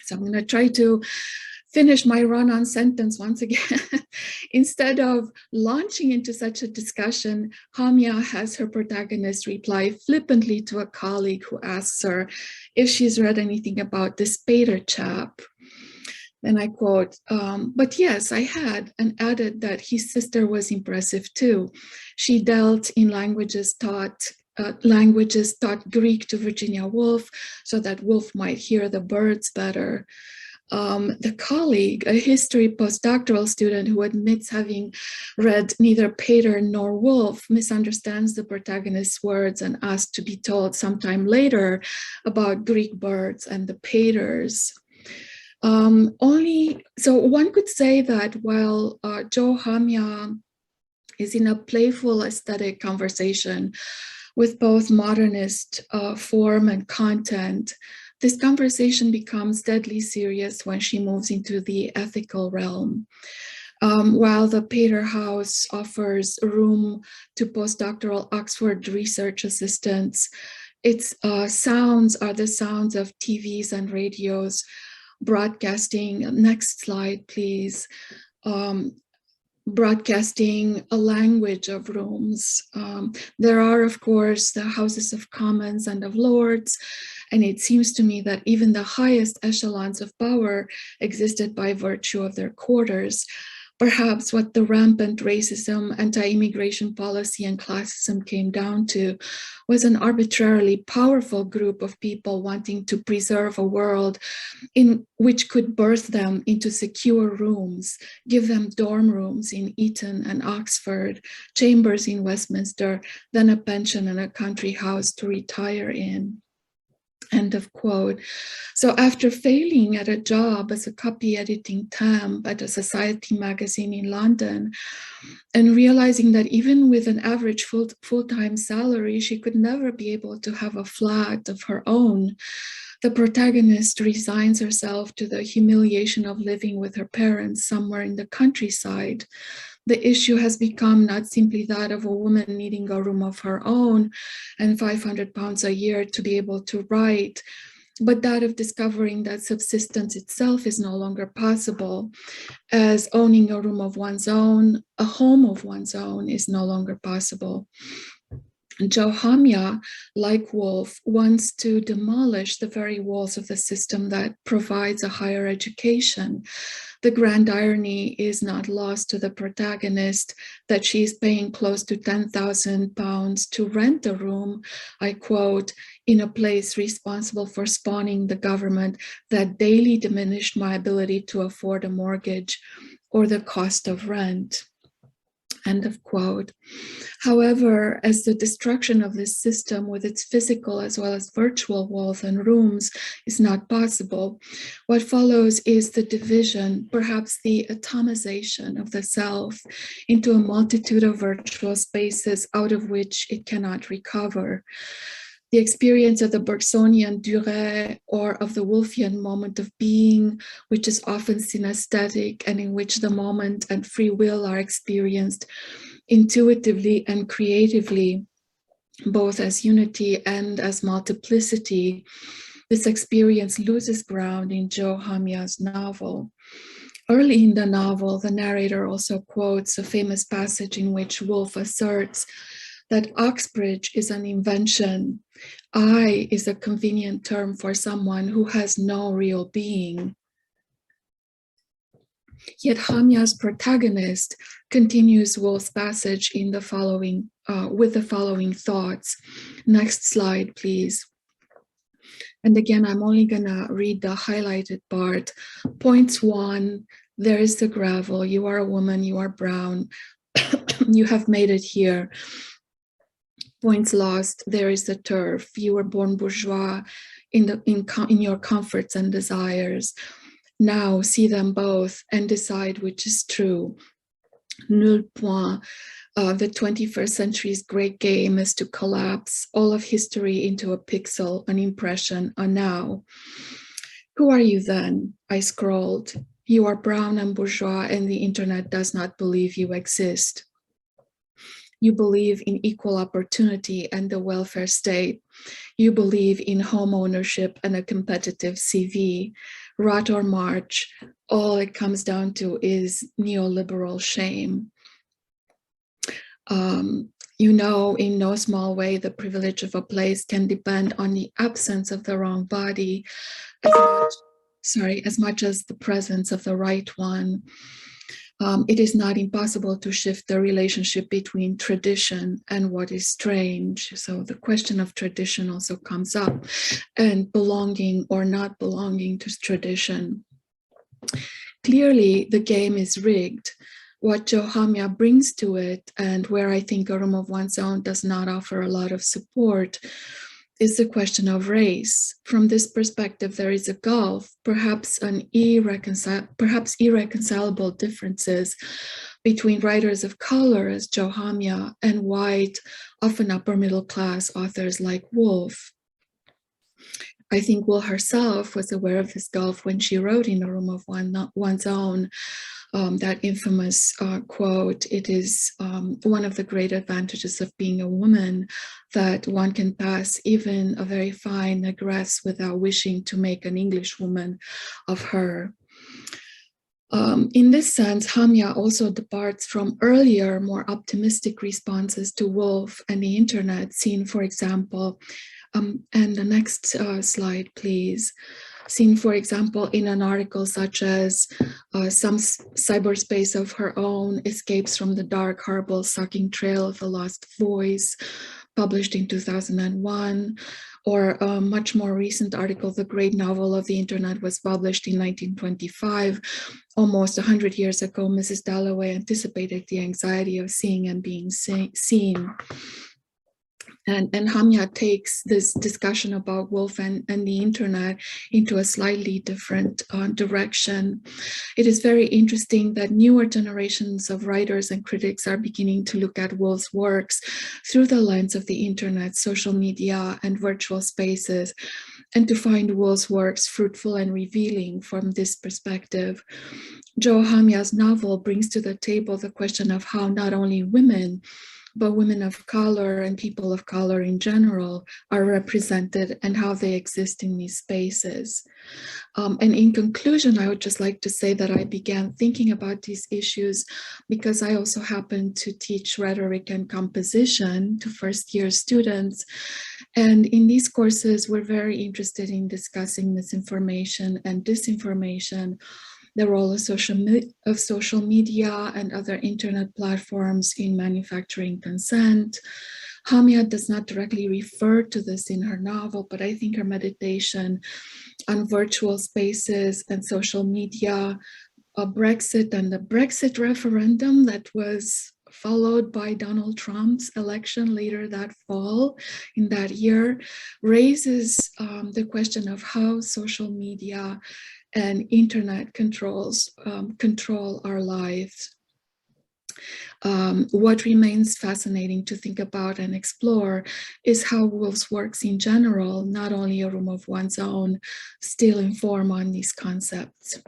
So I'm going to try to finish my run-on sentence once again. Instead of launching into such a discussion, Hamya has her protagonist reply flippantly to a colleague who asks her if she's read anything about this Pater chap. And I quote, but yes, I had, and added that his sister was impressive too. She dealt in languages taught Greek to Virginia Woolf so that Woolf might hear the birds better. The colleague, a history postdoctoral student who admits having read neither Pater nor Woolf, misunderstands the protagonist's words and asks to be told sometime later about Greek birds and the Paters. So one could say that while Jo Hamya is in a playful aesthetic conversation with both modernist form and content, this conversation becomes deadly serious when she moves into the ethical realm. While the Pater House offers room to postdoctoral Oxford research assistants, its sounds are the sounds of TVs and radios broadcasting, next slide please, broadcasting a language of rooms. There are, of course, the Houses of Commons and of Lords, and it seems to me that even the highest echelons of power existed by virtue of their quarters. Perhaps what the rampant racism, anti-immigration policy, and classism came down to was an arbitrarily powerful group of people wanting to preserve a world in which could birth them into secure rooms, give them dorm rooms in Eton and Oxford, chambers in Westminster, then a pension and a country house to retire in. End of quote. So after failing at a job as a copy editing temp at a society magazine in London, and realizing that even with an average full-time salary, she could never be able to have a flat of her own, the protagonist resigns herself to the humiliation of living with her parents somewhere in the countryside. The issue has become not simply that of a woman needing a room of her own and £500 a year to be able to write, but that of discovering that subsistence itself is no longer possible, as owning a room of one's own, a home of one's own, is no longer possible. Jo Hamya, like Woolf, wants to demolish the very walls of the system that provides a higher education. The grand irony is not lost to the protagonist that she is paying close to £10,000 to rent a room, I quote, in a place responsible for spawning the government that daily diminished my ability to afford a mortgage or the cost of rent. End of quote. However, as the destruction of this system with its physical as well as virtual walls and rooms is not possible, what follows is the division, perhaps the atomization of the self into a multitude of virtual spaces out of which it cannot recover. The experience of the Bergsonian durée or of the Woolfian moment of being, which is often synesthetic and in which the moment and free will are experienced intuitively and creatively, both as unity and as multiplicity. This experience loses ground in Jo Hamya's novel. Early in the novel, the narrator also quotes a famous passage in which Woolf asserts that Oxbridge is an invention. I is a convenient term for someone who has no real being. Yet Hamya's protagonist continues Woolf's passage in the following, with the following thoughts. Next slide, please. And again, I'm only gonna read the highlighted part. Points 1, there is the gravel. You are a woman, you are brown. You have made it here. Points lost, there is the turf. You were born bourgeois in your comforts and desires. Now see them both and decide which is true. Nul point. The 21st century's great game is to collapse all of history into a pixel, an impression, a now. Who are you then? I scrolled. You are brown and bourgeois, and the internet does not believe you exist. You believe in equal opportunity and the welfare state. You believe in home ownership and a competitive CV. Rot or march, all it comes down to is neoliberal shame. You know, in no small way, the privilege of a place can depend on the absence of the wrong body as much as the presence of the right one. It is not impossible to shift the relationship between tradition and what is strange. So the question of tradition also comes up, and belonging or not belonging to tradition. Clearly, the game is rigged. What Hamya brings to it, and where I think a room of one's own does not offer a lot of support, is the question of race. From this perspective, there is a gulf, perhaps irreconcilable differences between writers of color as Hamya and white, often upper middle class authors like Woolf. I think Woolf herself was aware of this gulf when she wrote in A Room of One's Own, that infamous quote, "It is one of the great advantages of being a woman that one can pass even a very fine negress without wishing to make an English woman of her." In this sense, Hamya also departs from earlier, more optimistic responses to Woolf and the internet, seen, for example, and the next slide, please. Seen, for example, in an article such as Some Cyberspace of Her Own Escapes from the Dark, Horrible, Sucking Trail of a Lost Voice, published in 2001, or a much more recent article, The Great Novel of the Internet, was published in 1925. Almost 100 years ago, Mrs. Dalloway anticipated the anxiety of seeing and being seen. And Hamya takes this discussion about Woolf and the internet into a slightly different direction. It is very interesting that newer generations of writers and critics are beginning to look at Woolf's works through the lens of the internet, social media, and virtual spaces, and to find Woolf's works fruitful and revealing from this perspective. Hamya's novel brings to the table the question of how not only women, but women of color and people of color in general are represented and how they exist in these spaces. And in conclusion, I would just like to say that I began thinking about these issues because I also happen to teach rhetoric and composition to first-year students. And in these courses, we're very interested in discussing misinformation and disinformation, the role of social media and other internet platforms in manufacturing consent. Hamya does not directly refer to this in her novel, but I think her meditation on virtual spaces and social media, Brexit and the Brexit referendum that was followed by Donald Trump's election later that fall in that year, raises the question of how social media and internet control our lives. What remains fascinating to think about and explore is how Woolf's works in general, not only A Room of One's Own, still inform on these concepts.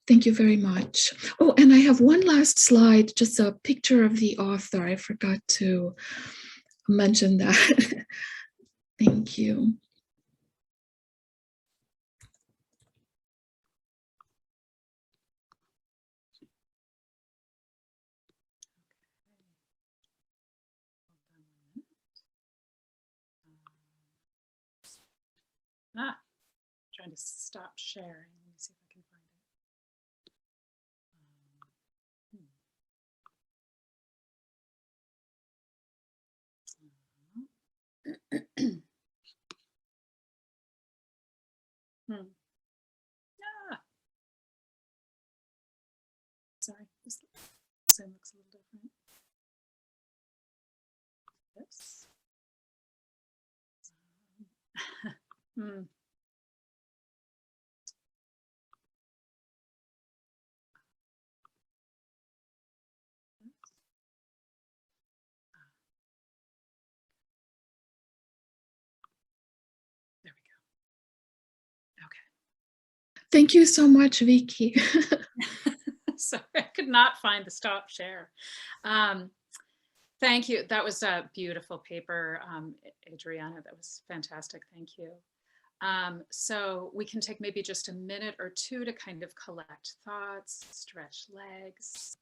Thank you very much. Oh, and I have one last slide, just a picture of the author. I forgot to mention that. Thank you. Trying to stop sharing. Let me see if I can find it. Ah. Sorry, this Zoom looks a little different. Oops. There we go. Okay. Thank you so much, Vicki. Sorry, I could not find the stop share. Thank you. That was a beautiful paper, Adriana. That was fantastic. Thank you. So we can take maybe just a minute or two to kind of collect thoughts, stretch legs,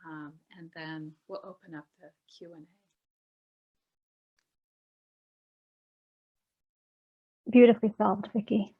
and then we'll open up the Q&A. Beautifully solved, Vicki.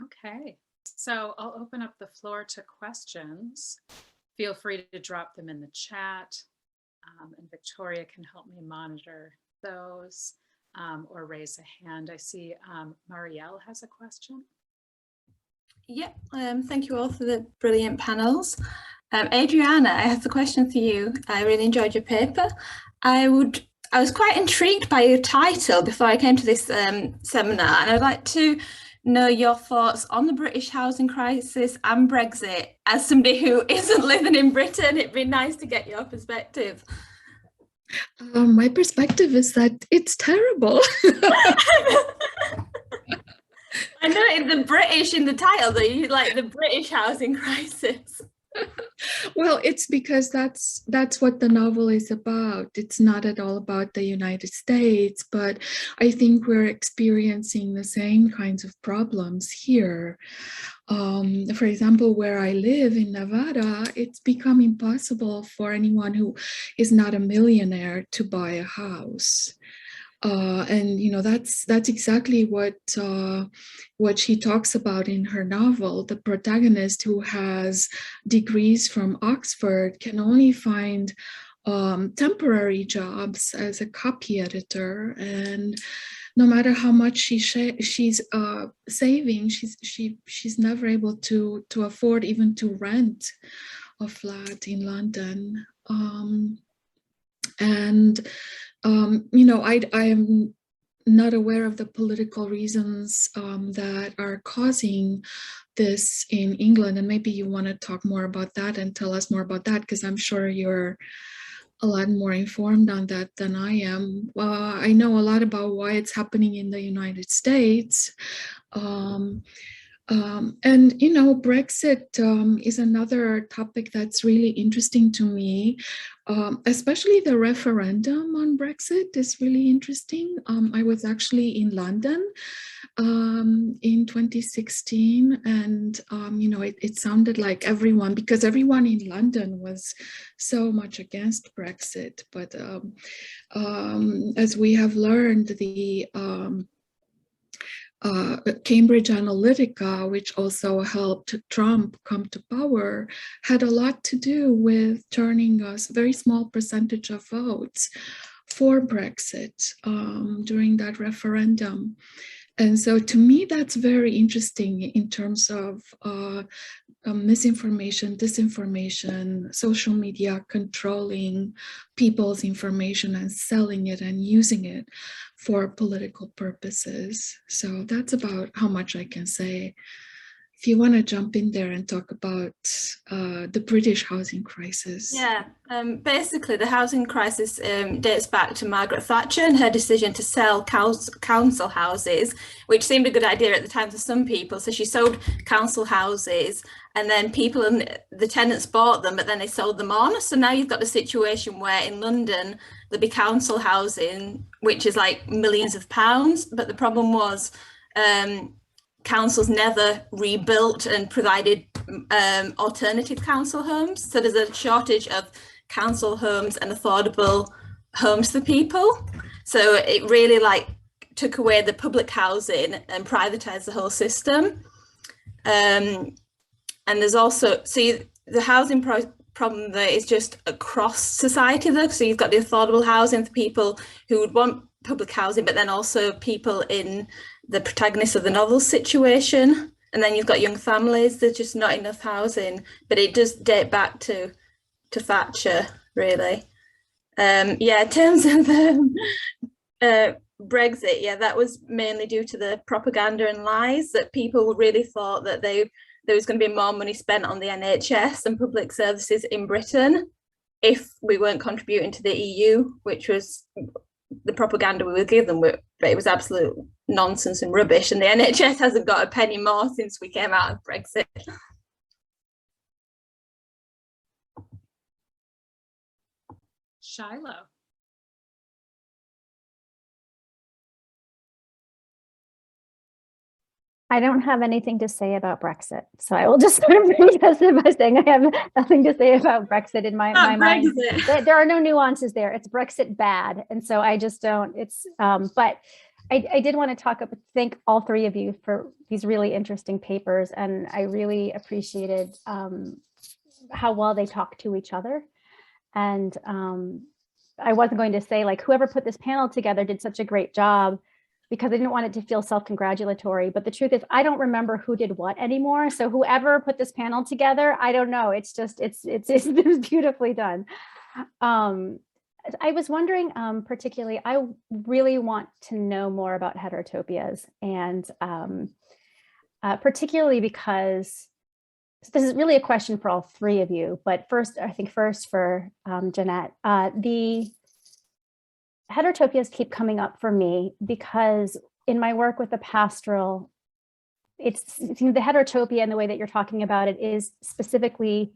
Okay, so I'll open up the floor to questions. Feel free to drop them in the chat, and Victoria can help me monitor those, or raise a hand. I see Marielle has a question. Yep, thank you all for the brilliant panels. Adriana, I have a question for you. I really enjoyed your paper. I was quite intrigued by your title before I came to this seminar, and I'd like to know your thoughts on the British housing crisis and Brexit. As somebody who isn't living in Britain, it'd be nice to get your perspective. My perspective is that it's terrible. I know the British in the title, that you like the British housing crisis. Well, it's because that's what the novel is about. It's not at all about the United States, but I think we're experiencing the same kinds of problems here. For example, where I live in Nevada, it's become impossible for anyone who is not a millionaire to buy a house. And you know, that's exactly what she talks about in her novel. The protagonist, who has degrees from Oxford, can only find temporary jobs as a copy editor, and no matter how much she's saving, she's never able to afford even to rent a flat in London. You know, not aware of the political reasons that are causing this in England. And maybe you want to talk more about that and tell us more about that, because I'm sure you're a lot more informed on that than I am. I know a lot about why it's happening in the United States. And, you know, Brexit is another topic that's really interesting to me, especially the referendum on Brexit is really interesting. I was actually in London in 2016, and, you know, it sounded like everyone, because everyone in London was so much against Brexit. But as we have learned, the Cambridge Analytica, which also helped Trump come to power, had a lot to do with turning a very small percentage of votes for Brexit during that referendum. And so to me, that's very interesting in terms of misinformation, disinformation, social media controlling people's information and selling it and using it for political purposes. So that's about how much I can say. If you want to jump in there and talk about the British housing crisis. Yeah, basically the housing crisis dates back to Margaret Thatcher and her decision to sell council houses, which seemed a good idea at the time to some people. So she sold council houses, and then people and the tenants bought them, but then they sold them on. So now you've got the situation where in London there'll be council housing, which is like millions of pounds, but the problem was councils never rebuilt and provided alternative council homes. So there's a shortage of council homes and affordable homes for people. So it really like took away the public housing and privatized the whole system. And there's also, so the housing problem there is just across society though. So you've got the affordable housing for people who would want public housing, but then also people in the protagonist of the novel situation. And then you've got young families, there's just not enough housing, but it does date back to Thatcher, really. Yeah, in terms of Brexit, yeah, that was mainly due to the propaganda and lies that people really thought that there was going to be more money spent on the NHS and public services in Britain if we weren't contributing to the EU, which was the propaganda we were given, but it was absolute nonsense and rubbish. And the NHS hasn't got a penny more since we came out of Brexit. Shiloh. I don't have anything to say about Brexit, so I will just sort of protest it by saying I have nothing to say about Brexit in my mind. There are no nuances there. It's Brexit bad, and so I just don't. It's but I did want to thank all three of you for these really interesting papers, and I really appreciated how well they talk to each other. And I wasn't going to say like whoever put this panel together did such a great job, because I didn't want it to feel self-congratulatory. But the truth is, I don't remember who did what anymore. So whoever put this panel together, I don't know. It's just, it's beautifully done. I was wondering, particularly, I really want to know more about heterotopias, and particularly because this is really a question for all three of you. But first, I think first for Jeanette, the heterotopias keep coming up for me because in my work with the pastoral, the heterotopia and the way that you're talking about it is specifically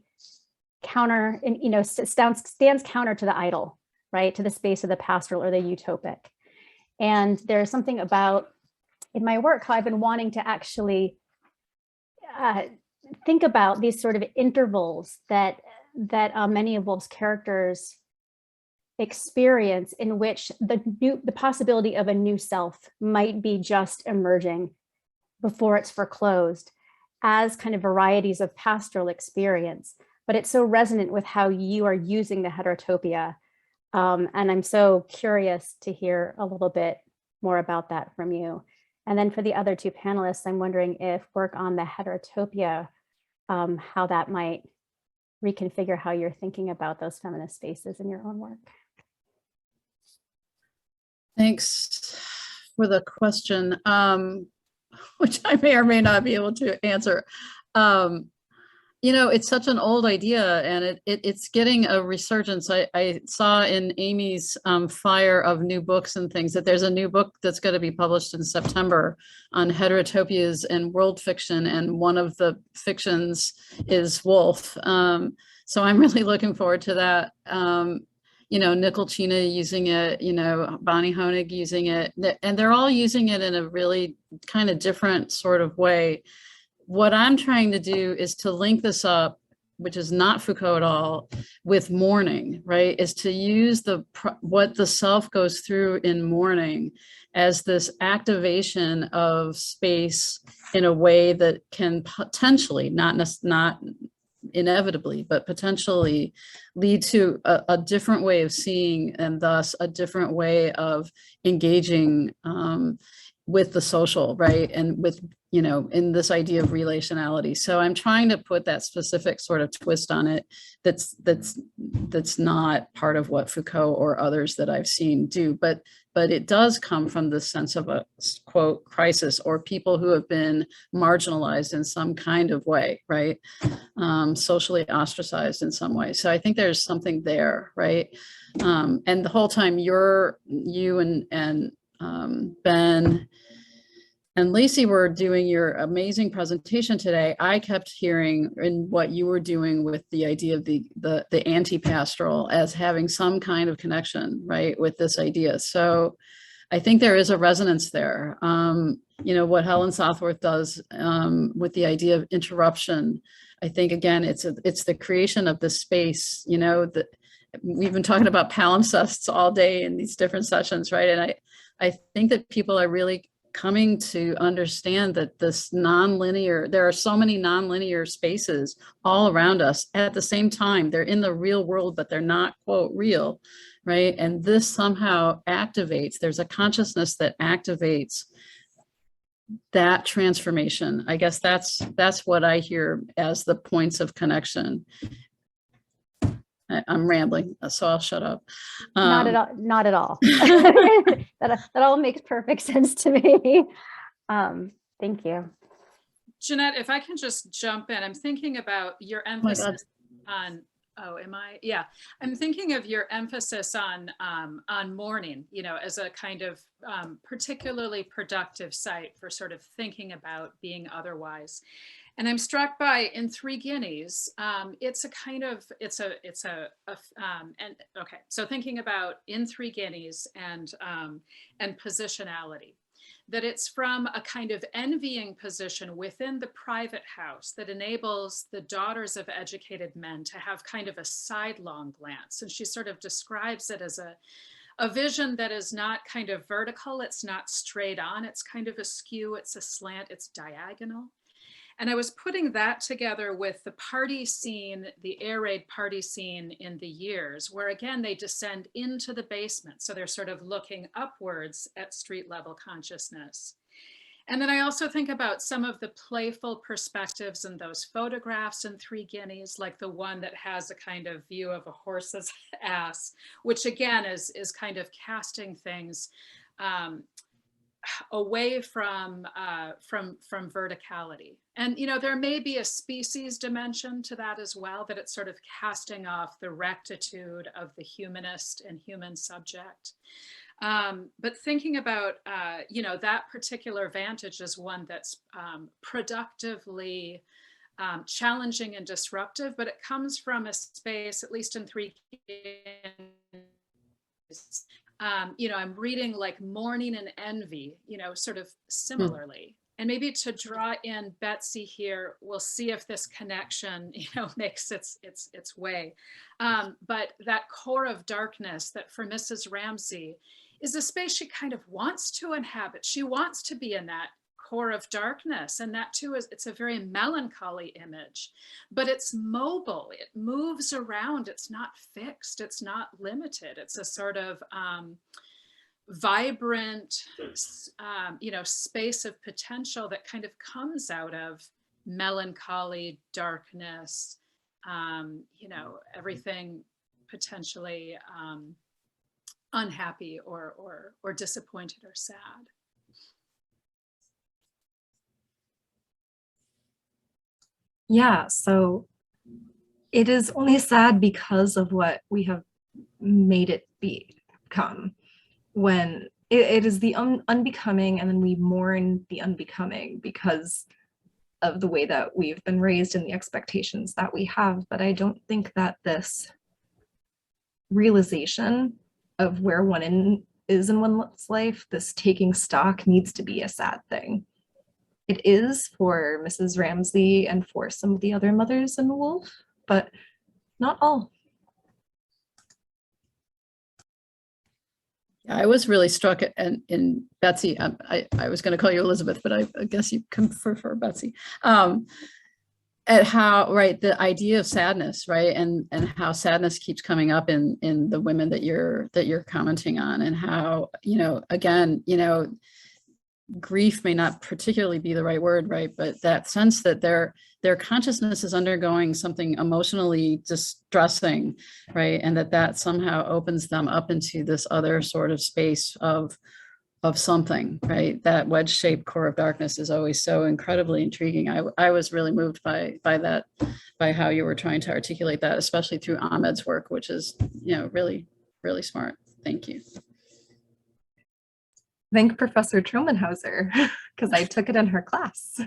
counter, and stands counter to the idle, right, to the space of the pastoral or the utopic. And there's something about in my work how I've been wanting to actually think about these sort of intervals that many of Woolf's characters experience, in which the possibility of a new self might be just emerging before it's foreclosed as kind of varieties of pastoral experience. But it's so resonant with how you are using the heterotopia. And I'm so curious to hear a little bit more about that from you. And then for the other two panelists, I'm wondering if work on the heterotopia, how that might reconfigure how you're thinking about those feminist spaces in your own work. Thanks for the question, which I may or may not be able to answer. You know, it's such an old idea, and it's getting a resurgence. I saw in Amy's fire of new books and things that there's a new book that's going to be published in September on heterotopias and world fiction, and one of the fictions is Woolf. So I'm really looking forward to that. You know, Nicholchina using it, you know, Bonnie Honig using it, and they're all using it in a really kind of different sort of way. What I'm trying to do is to link this up, which is not Foucault at all, with mourning, right? Is to use what the self goes through in mourning as this activation of space in a way that can potentially, not inevitably, but potentially lead to a different way of seeing, and thus a different way of engaging with the social, right? And with, you know, in this idea of relationality. So I'm trying to put that specific sort of twist on it that's not part of what Foucault or others that I've seen do, but it does come from the sense of a, quote, crisis, or people who have been marginalized in some kind of way, right? Socially ostracized in some way. So I think there's something there, right? And the whole time you and Ben and Lacey were doing your amazing presentation today, I kept hearing in what you were doing with the idea of the anti-pastoral as having some kind of connection, right, with this idea. So I think there is a resonance there. You know, what Helen Southworth does with the idea of interruption, I think, again, it's the creation of the space, you know, that we've been talking about palimpsests all day in these different sessions, right? And I think that people are really coming to understand that this nonlinear, there are so many nonlinear spaces all around us at the same time. They're in the real world, but they're not, quote, real, right? And this somehow activates, there's a consciousness that activates that transformation. I guess that's what I hear as the points of connection. I'm rambling, so I'll shut up. Not at all. Not at all. That all makes perfect sense to me. Thank you. Jeanette, if I can just jump in, I'm thinking about your emphasis on, yeah. I'm thinking of your emphasis on mourning, you know, as a kind of particularly productive site for sort of thinking about being otherwise. And I'm struck by in Three Guineas, it's a kind of, okay. So thinking about in Three Guineas and positionality, that it's from a kind of envying position within the private house that enables the daughters of educated men to have kind of a sidelong glance. And she sort of describes it as a vision that is not kind of vertical, it's not straight on, it's kind of askew, it's a slant, it's diagonal. And I was putting that together with the party scene, the air raid party scene in The Years, where again, they descend into the basement. So they're sort of looking upwards at street level consciousness. And then I also think about some of the playful perspectives in those photographs in Three Guineas, like the one that has a kind of view of a horse's ass, which again is kind of casting things away from verticality. And, you know, there may be a species dimension to that as well, that it's sort of casting off the rectitude of the humanist and human subject. But thinking about, you know, that particular vantage is one that's productively challenging and disruptive, but it comes from a space, at least in Three Guineas, you know, I'm reading like mourning and envy, you know, sort of similarly. And maybe to draw in Betsy here, we'll see if this connection, you know, makes its way. But that core of darkness that for Mrs. Ramsey is a space she kind of wants to inhabit. She wants to be in that core of darkness. And that too is, it's a very melancholy image, but it's mobile. It moves around. It's not fixed. It's not limited. It's a sort of vibrant, you know, space of potential that kind of comes out of melancholy, darkness, you know, everything potentially unhappy or disappointed or sad. Yeah, so it is only sad because of what we have made it become. When it is the unbecoming, and then we mourn the unbecoming because of the way that we've been raised and the expectations that we have. But I don't think that this realization of where one is in one's life, this taking stock, needs to be a sad thing. It is for Mrs. Ramsey and for some of the other mothers in Woolf, but not all. I was really struck in Betsy. I was going to call you Elizabeth, but I guess you can prefer Betsy. At how, right, the idea of sadness, right, and how sadness keeps coming up in the women that you're commenting on, and how, you know, again, you know, grief may not particularly be the right word, right, but that sense that their consciousness is undergoing something emotionally distressing, right, and that somehow opens them up into this other sort of space of something, right. That wedge-shaped core of darkness is always so incredibly intriguing. I was really moved by that, by how you were trying to articulate that, especially through Ahmed's work, which is, you know, really, really smart. Thank you. Thank Professor Tromanhauser, because I took it in her class.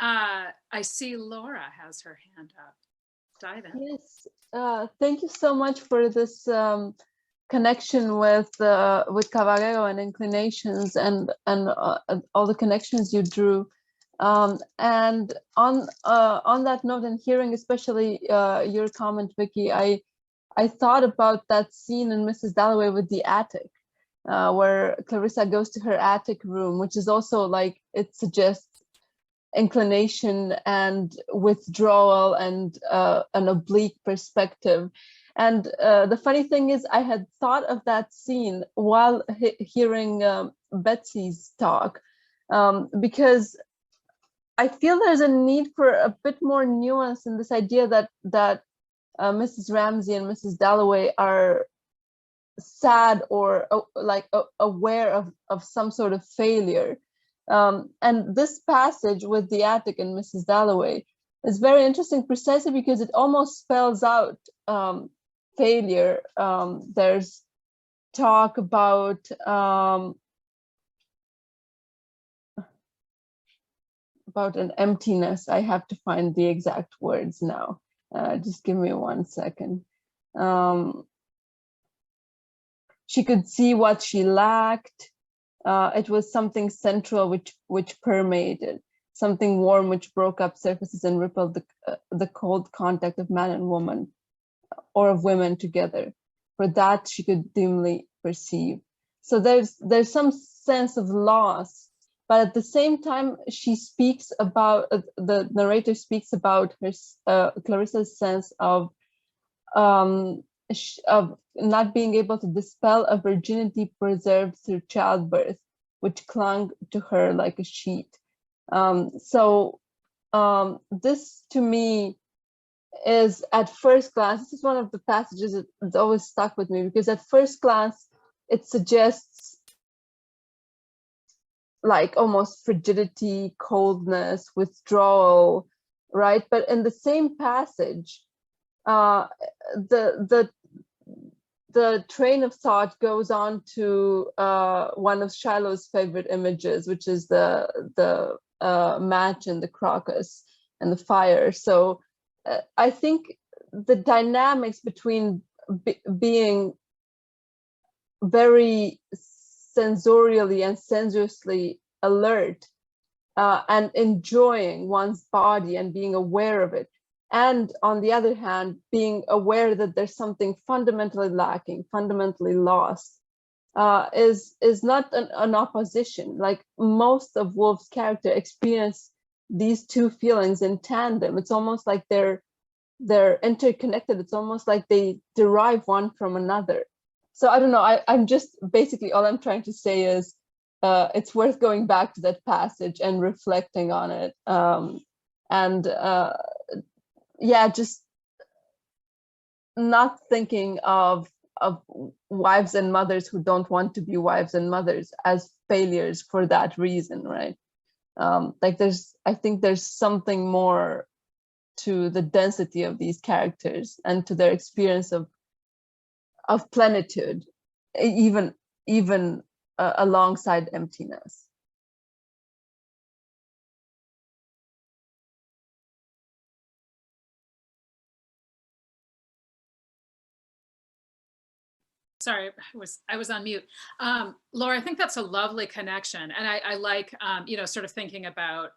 I see Laura has her hand up. Dive in. Yes, thank you so much for this connection with Caballero and inclinations, and all the connections you drew. And on that note, and hearing especially your comment, Vicki, I thought about that scene in Mrs. Dalloway with the attic, where Clarissa goes to her attic room, which is also like, it suggests inclination and withdrawal and an oblique perspective. And the funny thing is, I had thought of that scene while hearing Betsy's talk, because I feel there's a need for a bit more nuance in this idea that Mrs. Ramsey and Mrs. Dalloway are sad or aware of some sort of failure. And this passage with the attic and Mrs. Dalloway is very interesting, precisely because it almost spells out failure. There's talk about an emptiness. I have to find the exact words now. Just give me 1 second. She could see what she lacked. It was something central which permeated, something warm which broke up surfaces and rippled the cold contact of man and woman, or of women together. For that she could dimly perceive. So there's some sense of loss, but at the same time she speaks about, the narrator speaks about her Clarissa's sense of not being able to dispel a virginity preserved through childbirth, which clung to her like a sheet. So this to me is, at first glance, this is one of the passages that's always stuck with me, because at first glance it suggests like almost frigidity, coldness, withdrawal, right? But in the same passage, the train of thought goes on to one of Shiloh's favorite images, which is the match and the crocus and the fire. So I think the dynamics between being very sensorially and sensuously alert and enjoying one's body and being aware of it, and on the other hand, being aware that there's something fundamentally lacking, fundamentally lost, is not an opposition. Like, most of Woolf's character experience these two feelings in tandem. It's almost like they're interconnected. It's almost like they derive one from another. So I don't know, I'm just, basically all I'm trying to say is it's worth going back to that passage and reflecting on it. Yeah, just not thinking of wives and mothers who don't want to be wives and mothers as failures for that reason, right? Like I think there's something more to the density of these characters and to their experience of plenitude, even alongside emptiness. Sorry, I was on mute. Laura, I think that's a lovely connection. And I like, you know, sort of thinking about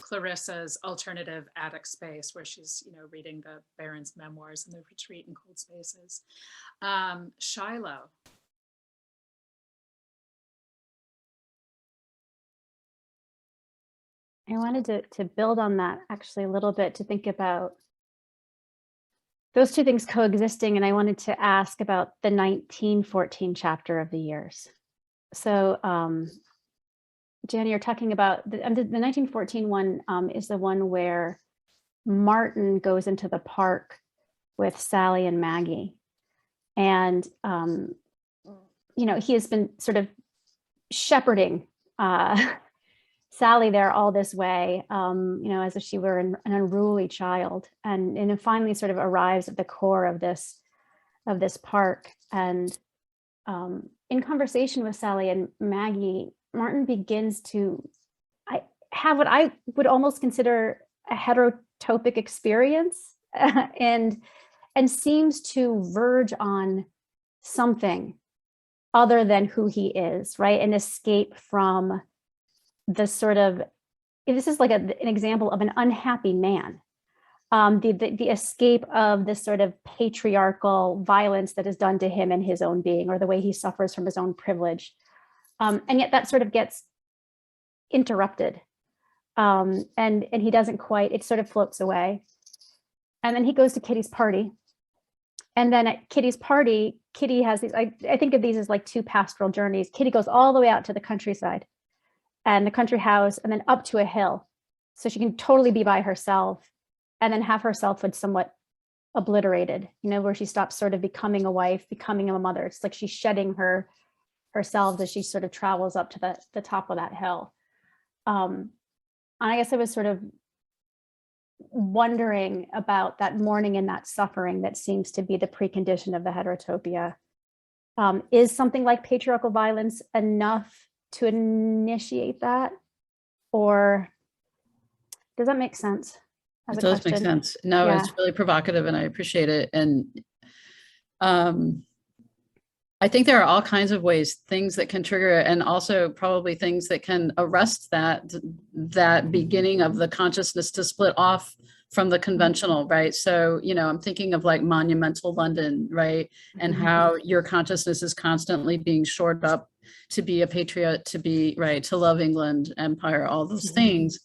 Clarissa's alternative attic space where she's, you know, reading the Baron's memoirs in the retreat in cold spaces. Shiloh. I wanted to build on that actually a little bit, to think about those two things coexisting. And I wanted to ask about the 1914 chapter of the years. So Jan, you're talking about the 1914 one is the one where Martin goes into the park with Sally and Maggie. And, you know, he has been sort of shepherding Sally there all this way, you know, as if she were an unruly child, and it finally sort of arrives at the core of this park. And in conversation with Sally and Maggie, Martin begins to have what I would almost consider a heterotopic experience, and seems to verge on something other than who he is, right? An escape from the sort of, this is like an example of an unhappy man, the escape of this sort of patriarchal violence that is done to him in his own being, or the way he suffers from his own privilege. And yet that sort of gets interrupted, and he doesn't quite, it sort of floats away. And then he goes to Kitty's party. And then at Kitty's party, Kitty has these, I think of these as like two pastoral journeys. Kitty goes all the way out to the countryside and the country house, and then up to a hill, so she can totally be by herself, and then have her selfhood somewhat obliterated, you know, where she stops sort of becoming a wife, becoming a mother. It's like she's shedding herself as she sort of travels up to the top of that hill. And I guess I was sort of wondering about that mourning and that suffering that seems to be the precondition of the heterotopia. Is something like patriarchal violence enough to initiate that, or does that make sense? It does make sense. No, yeah. It's really provocative and I appreciate it. And I think there are all kinds of ways, things that can trigger it, and also probably things that can arrest that beginning of the consciousness to split off from the conventional, right? So, you know, I'm thinking of like monumental London, right? And how your consciousness is constantly being shored up to be a patriot, to be, right, to love England, empire, all those things,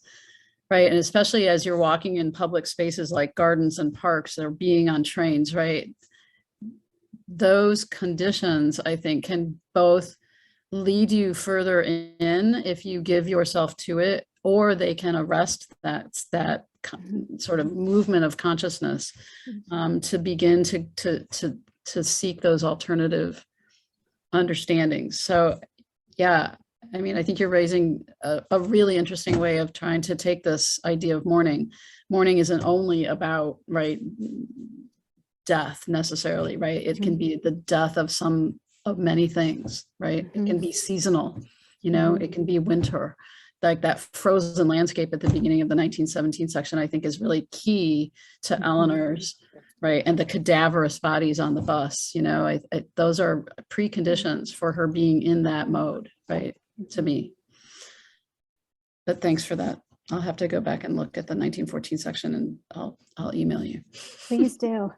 right? And especially as you're walking in public spaces like gardens and parks, or being on trains, right? Those conditions, I think, can both lead you further in if you give yourself to it, or they can arrest that sort of movement of consciousness to begin to seek those alternative understandings. So, yeah, I mean, I think you're raising a really interesting way of trying to take this idea of mourning. Mourning isn't only about, right, death necessarily, right? It can be the death of many things, right? It can be seasonal, you know, it can be winter. Like that frozen landscape at the beginning of the 1917 section, I think is really key to Eleanor's, right? And the cadaverous bodies on the bus, you know, those are preconditions for her being in that mode, right? To me. But thanks for that. I'll have to go back and look at the 1914 section, and I'll email you. Please do.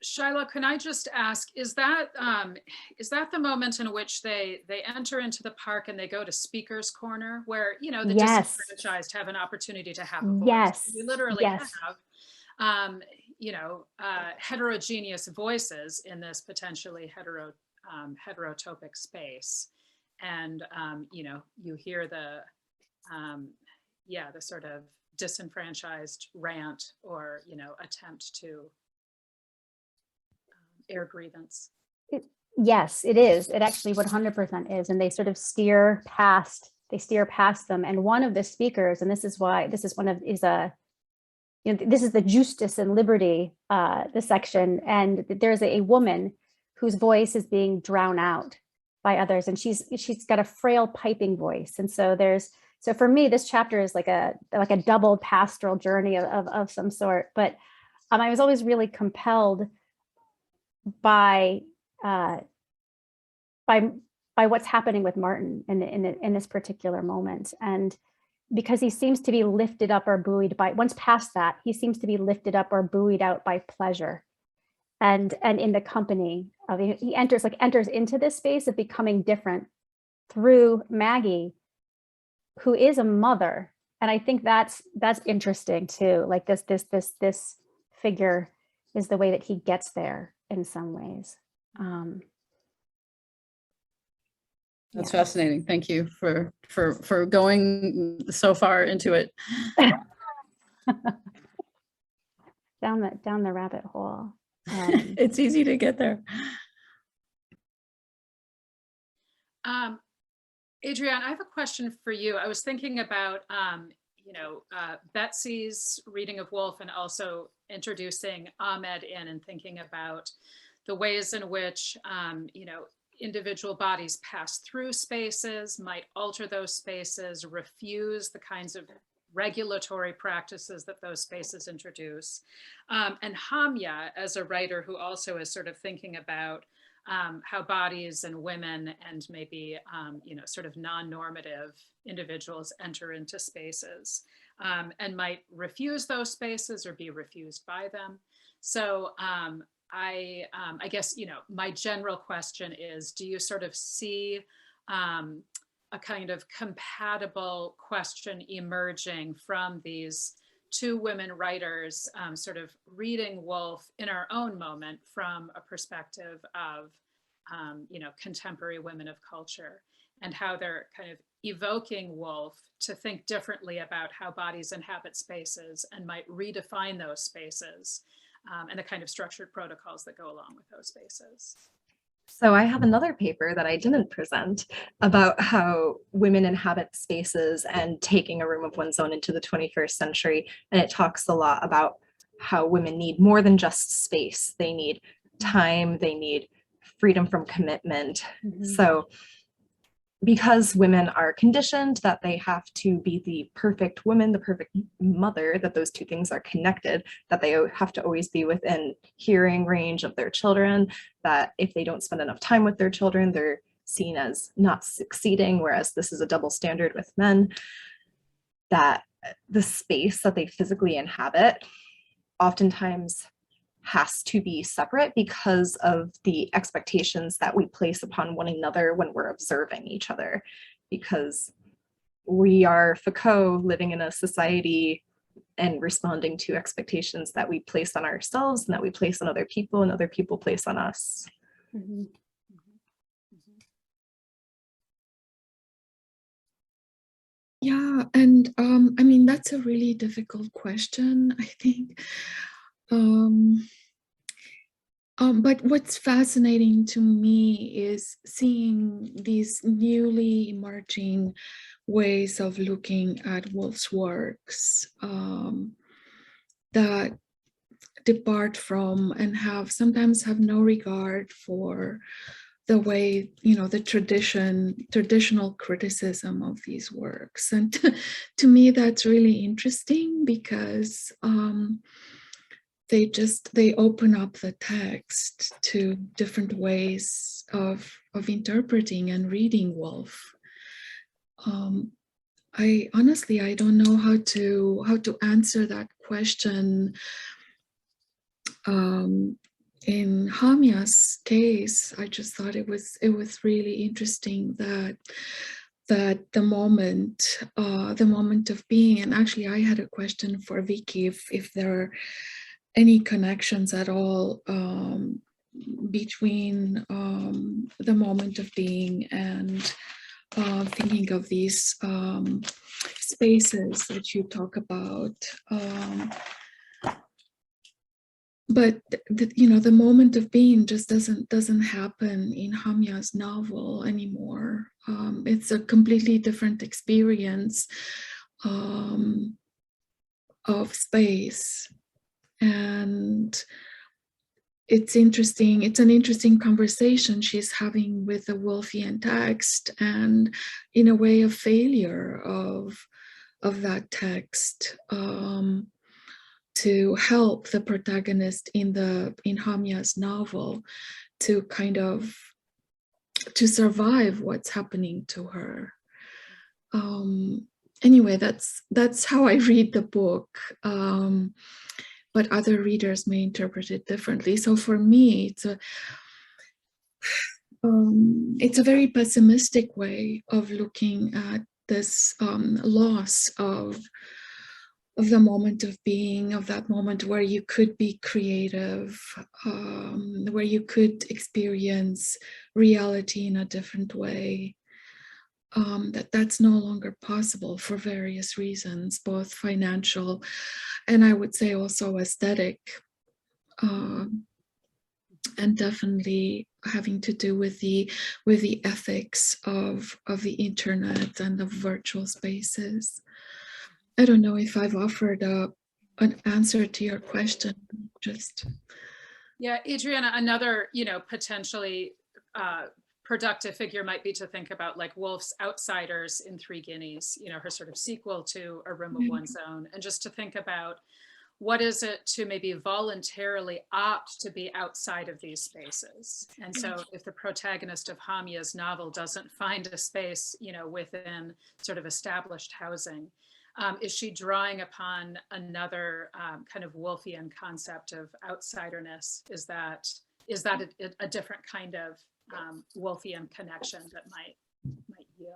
Shiloh, can I just ask, is that the moment in which they enter into the park and they go to Speaker's Corner, where, you know, the disenfranchised have an opportunity to have a voice? Yes. We literally have, you know, heterogeneous voices in this potentially heterotopic space. And, you know, you hear the sort of disenfranchised rant, or, you know, attempt to air grievance. Yes, it is. It actually 100% is. And they sort of steer past they steer past them. And one of the speakers, and this is the justice and liberty, the section, and there's a woman whose voice is being drowned out by others, and she's got a frail piping voice. And so for me, this chapter is like a double pastoral journey of some sort. But I was always really compelled by what's happening with Martin in this particular moment. And because he seems to be lifted up or buoyed by, once past that, he seems to be lifted up or buoyed out by pleasure. And in the company of, he enters into this space of becoming different through Maggie, who is a mother. And I think that's interesting too. Like this figure is the way that he gets there in some ways. That's fascinating. Thank you for going so far into it. down the rabbit hole. It's easy to get there. Adriana, I have a question for you. I was thinking about, Betsy's reading of Woolf and also introducing Ahmed in and thinking about the ways in which, individual bodies pass through spaces, might alter those spaces, refuse the kinds of regulatory practices that those spaces introduce. And Hamya, as a writer who also is sort of thinking about how bodies and women and maybe, sort of non-normative individuals enter into spaces and might refuse those spaces or be refused by them. So I guess, my general question is, do you sort of see a kind of compatible question emerging from these two women writers sort of reading Woolf in our own moment from a perspective of, contemporary women of culture, and how they're kind of evoking Woolf to think differently about how bodies inhabit spaces and might redefine those spaces and the kind of structured protocols that go along with those spaces. So I have another paper that I didn't present about how women inhabit spaces and taking a room of one's own into the 21st century. And it talks a lot about how women need more than just space. They need time, they need freedom from commitment. Mm-hmm. So because women are conditioned that they have to be the perfect woman, the perfect mother, that those two things are connected, that they have to always be within hearing range of their children, that if they don't spend enough time with their children, they're seen as not succeeding, whereas this is a double standard with men, that the space that they physically inhabit oftentimes has to be separate because of the expectations that we place upon one another when we're observing each other, because we are Foucault living in a society and responding to expectations that we place on ourselves and that we place on other people and other people place on us. Mm-hmm. Yeah, and I mean, that's a really difficult question, I think. But what's fascinating to me is seeing these newly emerging ways of looking at Woolf's works that depart from and sometimes have no regard for the way, the traditional criticism of these works. And to me, that's really interesting because they open up the text to different ways of interpreting and reading Woolf. I honestly don't know how to answer that question. In Hamya's case, I just thought it was really interesting that the moment of being, and actually I had a question for Vicki if there are any connections at all between the moment of being and thinking of these spaces that you talk about. but the moment of being just doesn't happen in Hamya's novel anymore. It's a completely different experience of space, and it's interesting. It's an interesting conversation she's having with the Woolfian text, and in a way, a failure of that text to help the protagonist in Hamya's novel to kind of to survive what's happening to her. Anyway, that's how I read the book. But other readers may interpret it differently. So for me, it's a very pessimistic way of looking at this loss of the moment of being, of that moment where you could be creative, where you could experience reality in a different way. That's no longer possible for various reasons, both financial and I would say also aesthetic, and definitely having to do with the ethics of the internet and of virtual spaces. I don't know if I've offered an answer to your question. Yeah, Adriana, another potentially productive figure might be to think about like Woolf's Outsiders in Three Guineas, her sort of sequel to A Room of One's Own, and just to think about what is it to maybe voluntarily opt to be outside of these spaces. And so if the protagonist of Hamya's novel doesn't find a space, within sort of established housing, is she drawing upon another kind of Woolfian concept of outsiderness? Is that a different kind of Woolfian connection that might yield?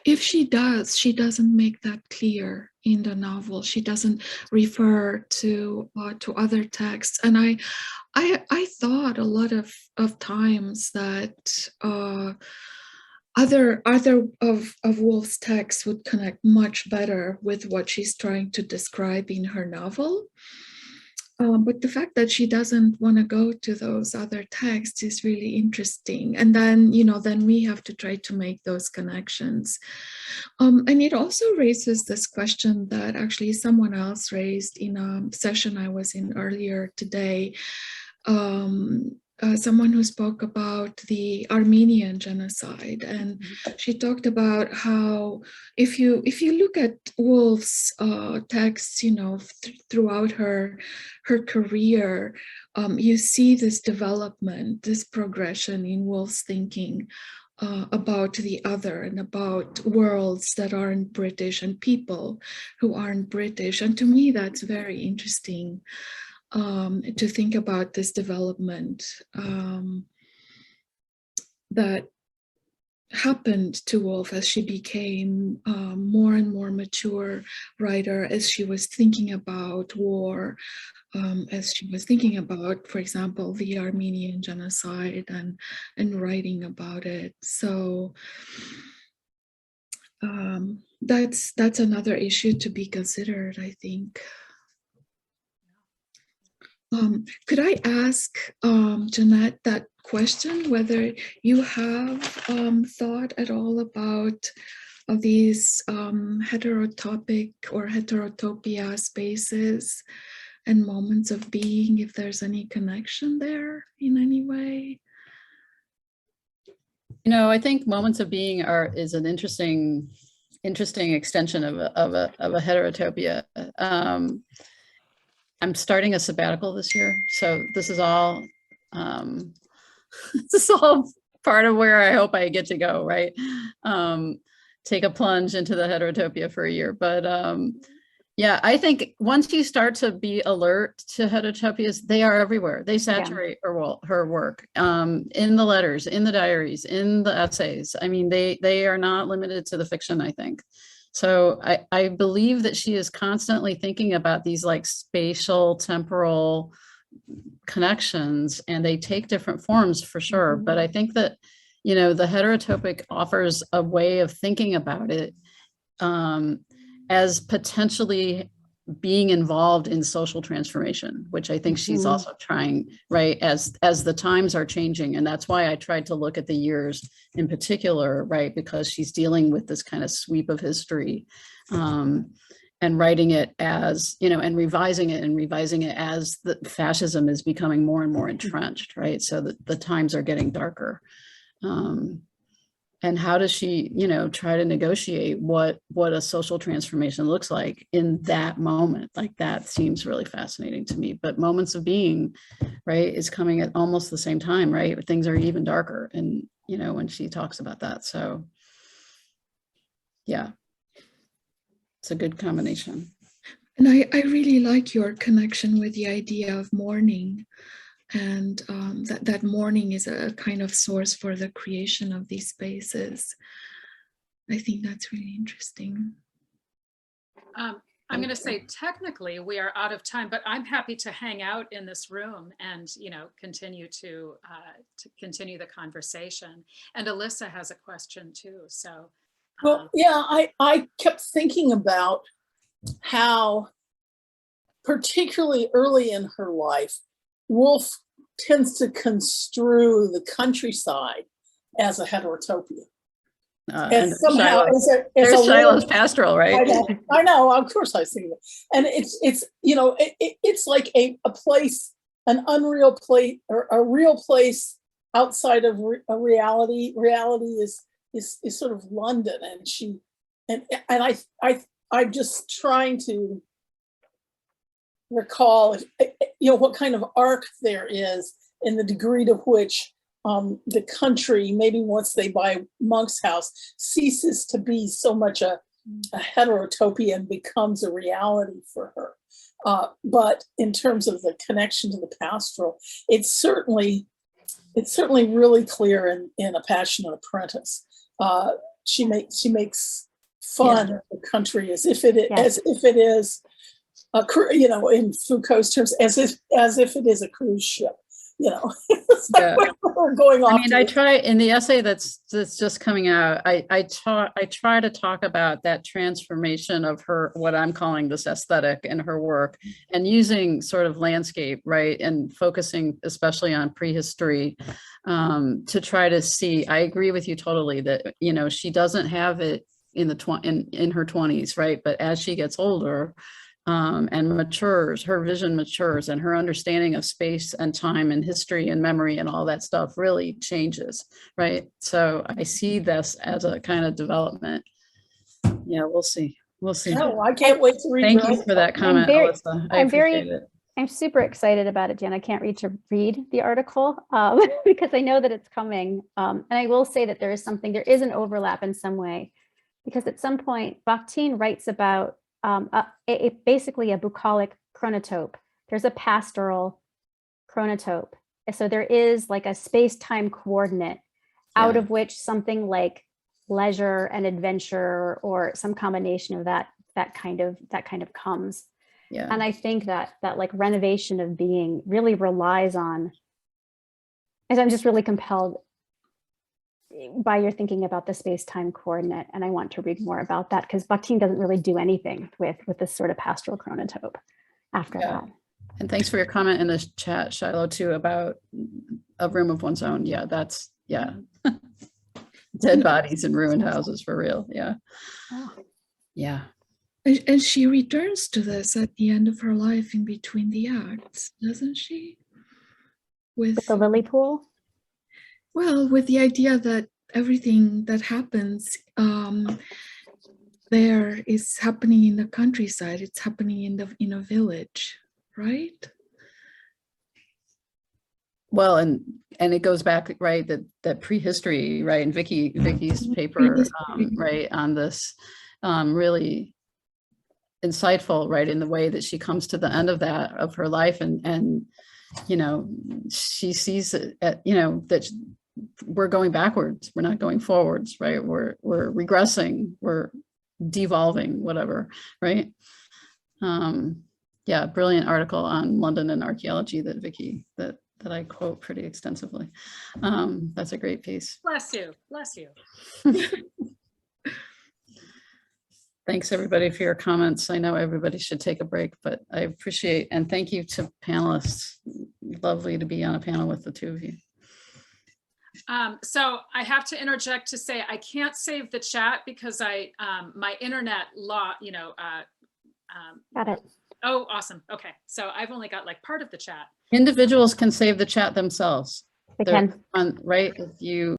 If she does, she doesn't make that clear in the novel. She doesn't refer to other texts, and I thought a lot of times that other of Woolf's texts would connect much better with what she's trying to describe in her novel. But the fact that she doesn't want to go to those other texts is really interesting. And then, then we have to try to make those connections. And it also raises this question that actually someone else raised in a session I was in earlier today. Someone who spoke about the Armenian genocide, and she talked about how if you look at Woolf's texts, throughout her career, you see this development, this progression in Woolf's thinking about the other and about worlds that aren't British and people who aren't British. And to me, that's very interesting. To think about this development that happened to Woolf as she became more and more mature writer, as she was thinking about war, as she was thinking about, for example, the Armenian genocide and writing about it. So that's another issue to be considered, I think. Could I ask Jeanette that question, whether you have thought at all about these heterotopic or heterotopia spaces and moments of being, if there's any connection there in any way? I think moments of being is an interesting extension of a heterotopia. I'm starting a sabbatical this year, so this is all part of where I hope I get to go, right? Take a plunge into the heterotopia for a year. But yeah, I think once you start to be alert to heterotopias, they are everywhere. They saturate her work, in the letters, in the diaries, in the essays. I mean, they are not limited to the fiction, I think. So I believe that she is constantly thinking about these like spatial, temporal connections, and they take different forms for sure. But I think that, the heterotopic offers a way of thinking about it as potentially being involved in social transformation, which I think she's also trying, right, as the times are changing. And that's why I tried to look at the years in particular, right, because she's dealing with this kind of sweep of history, and writing it as, you know, and revising it as the fascism is becoming more and more entrenched, right? So that the times are getting darker. And how does she, you know, try to negotiate what a social transformation looks like in that moment? Like, that seems really fascinating to me. But Moments of Being, right, is coming at almost the same time, right? But things are even darker, and, you know, when she talks about that. So yeah, it's a good combination. And I really like your connection with the idea of mourning, and that mourning is a kind of source for the creation of these spaces. I think that's really interesting. I'm going to say technically we are out of time, but I'm happy to hang out in this room and, you know, continue to continue the conversation. And Alyssa has a question too. So, well, yeah, I kept thinking about how, particularly early in her life, Woolf tends to construe the countryside as a heterotopia. And somehow there's Shiloh's pastoral, right? I know, of course I see it. And it's you know, it's like a place, an unreal place, or a real place outside of a reality. Reality is sort of London, and I'm just trying to recall, you know, what kind of arc there is in the degree to which the country, maybe once they buy Monk's house, ceases to be so much a heterotopia and becomes a reality for her. But in terms of the connection to the pastoral, it's certainly really clear in A Passionate Apprentice. She makes fun of the country as if it is you know, in Foucault's terms, as if it is a cruise ship, you know. We're going off. I mean, I try in the essay that's just coming out. I try to talk about that transformation of her, what I'm calling this aesthetic in her work, and using sort of landscape, right, and focusing especially on prehistory, to try to see. I agree with you totally that, you know, she doesn't have it in her 20s, right, but as she gets older, and matures, her vision matures, and her understanding of space and time and history and memory and all that stuff really changes, right? So I see this as a kind of development. Yeah, we'll see. We'll see. No, I can't wait to read. Thank you for that comment, Alyssa. I appreciate it. I'm super excited about it, Jen. I can't wait to read the article because I know that it's coming. And I will say that there is an overlap in some way, because at some point, Bakhtin writes about basically a bucolic chronotope. There's a pastoral chronotope. So there is like a space-time coordinate out of which something like leisure and adventure, or some combination of that kind of comes. Yeah. And I think that like renovation of being really relies on, as I'm just really compelled by your thinking about the space-time coordinate, and I want to read more about that, because Bakhtin doesn't really do anything with this sort of pastoral chronotope after that. And thanks for your comment in the chat, Shiloh, too, about a room of one's own. Yeah, that's, dead bodies in ruined houses, for real. Yeah. Oh. Yeah. And she returns to this at the end of her life in Between the Acts, doesn't she? With the lily pool? Well, with the idea that everything that happens there is happening in the countryside. It's happening in a village, right? Well, and it goes back, right, that prehistory, right, and Vicky's paper, right, on this, really insightful, right, in the way that she comes to the end of her life, and you know, she sees it at, you know, that we're going backwards, we're not going forwards, right, we're regressing, we're devolving, whatever, right? Yeah, brilliant article on London and archaeology that Vicki, that I quote pretty extensively. That's a great piece. Bless you, bless you. Thanks everybody for your comments. I know everybody should take a break, but I appreciate, and thank you to panelists. Lovely to be on a panel with the two of you. So I have to interject to say I can't save the chat because my internet Got it. Oh, awesome. Okay. So I've only got like part of the chat. Individuals can save the chat themselves. They can. Right? If you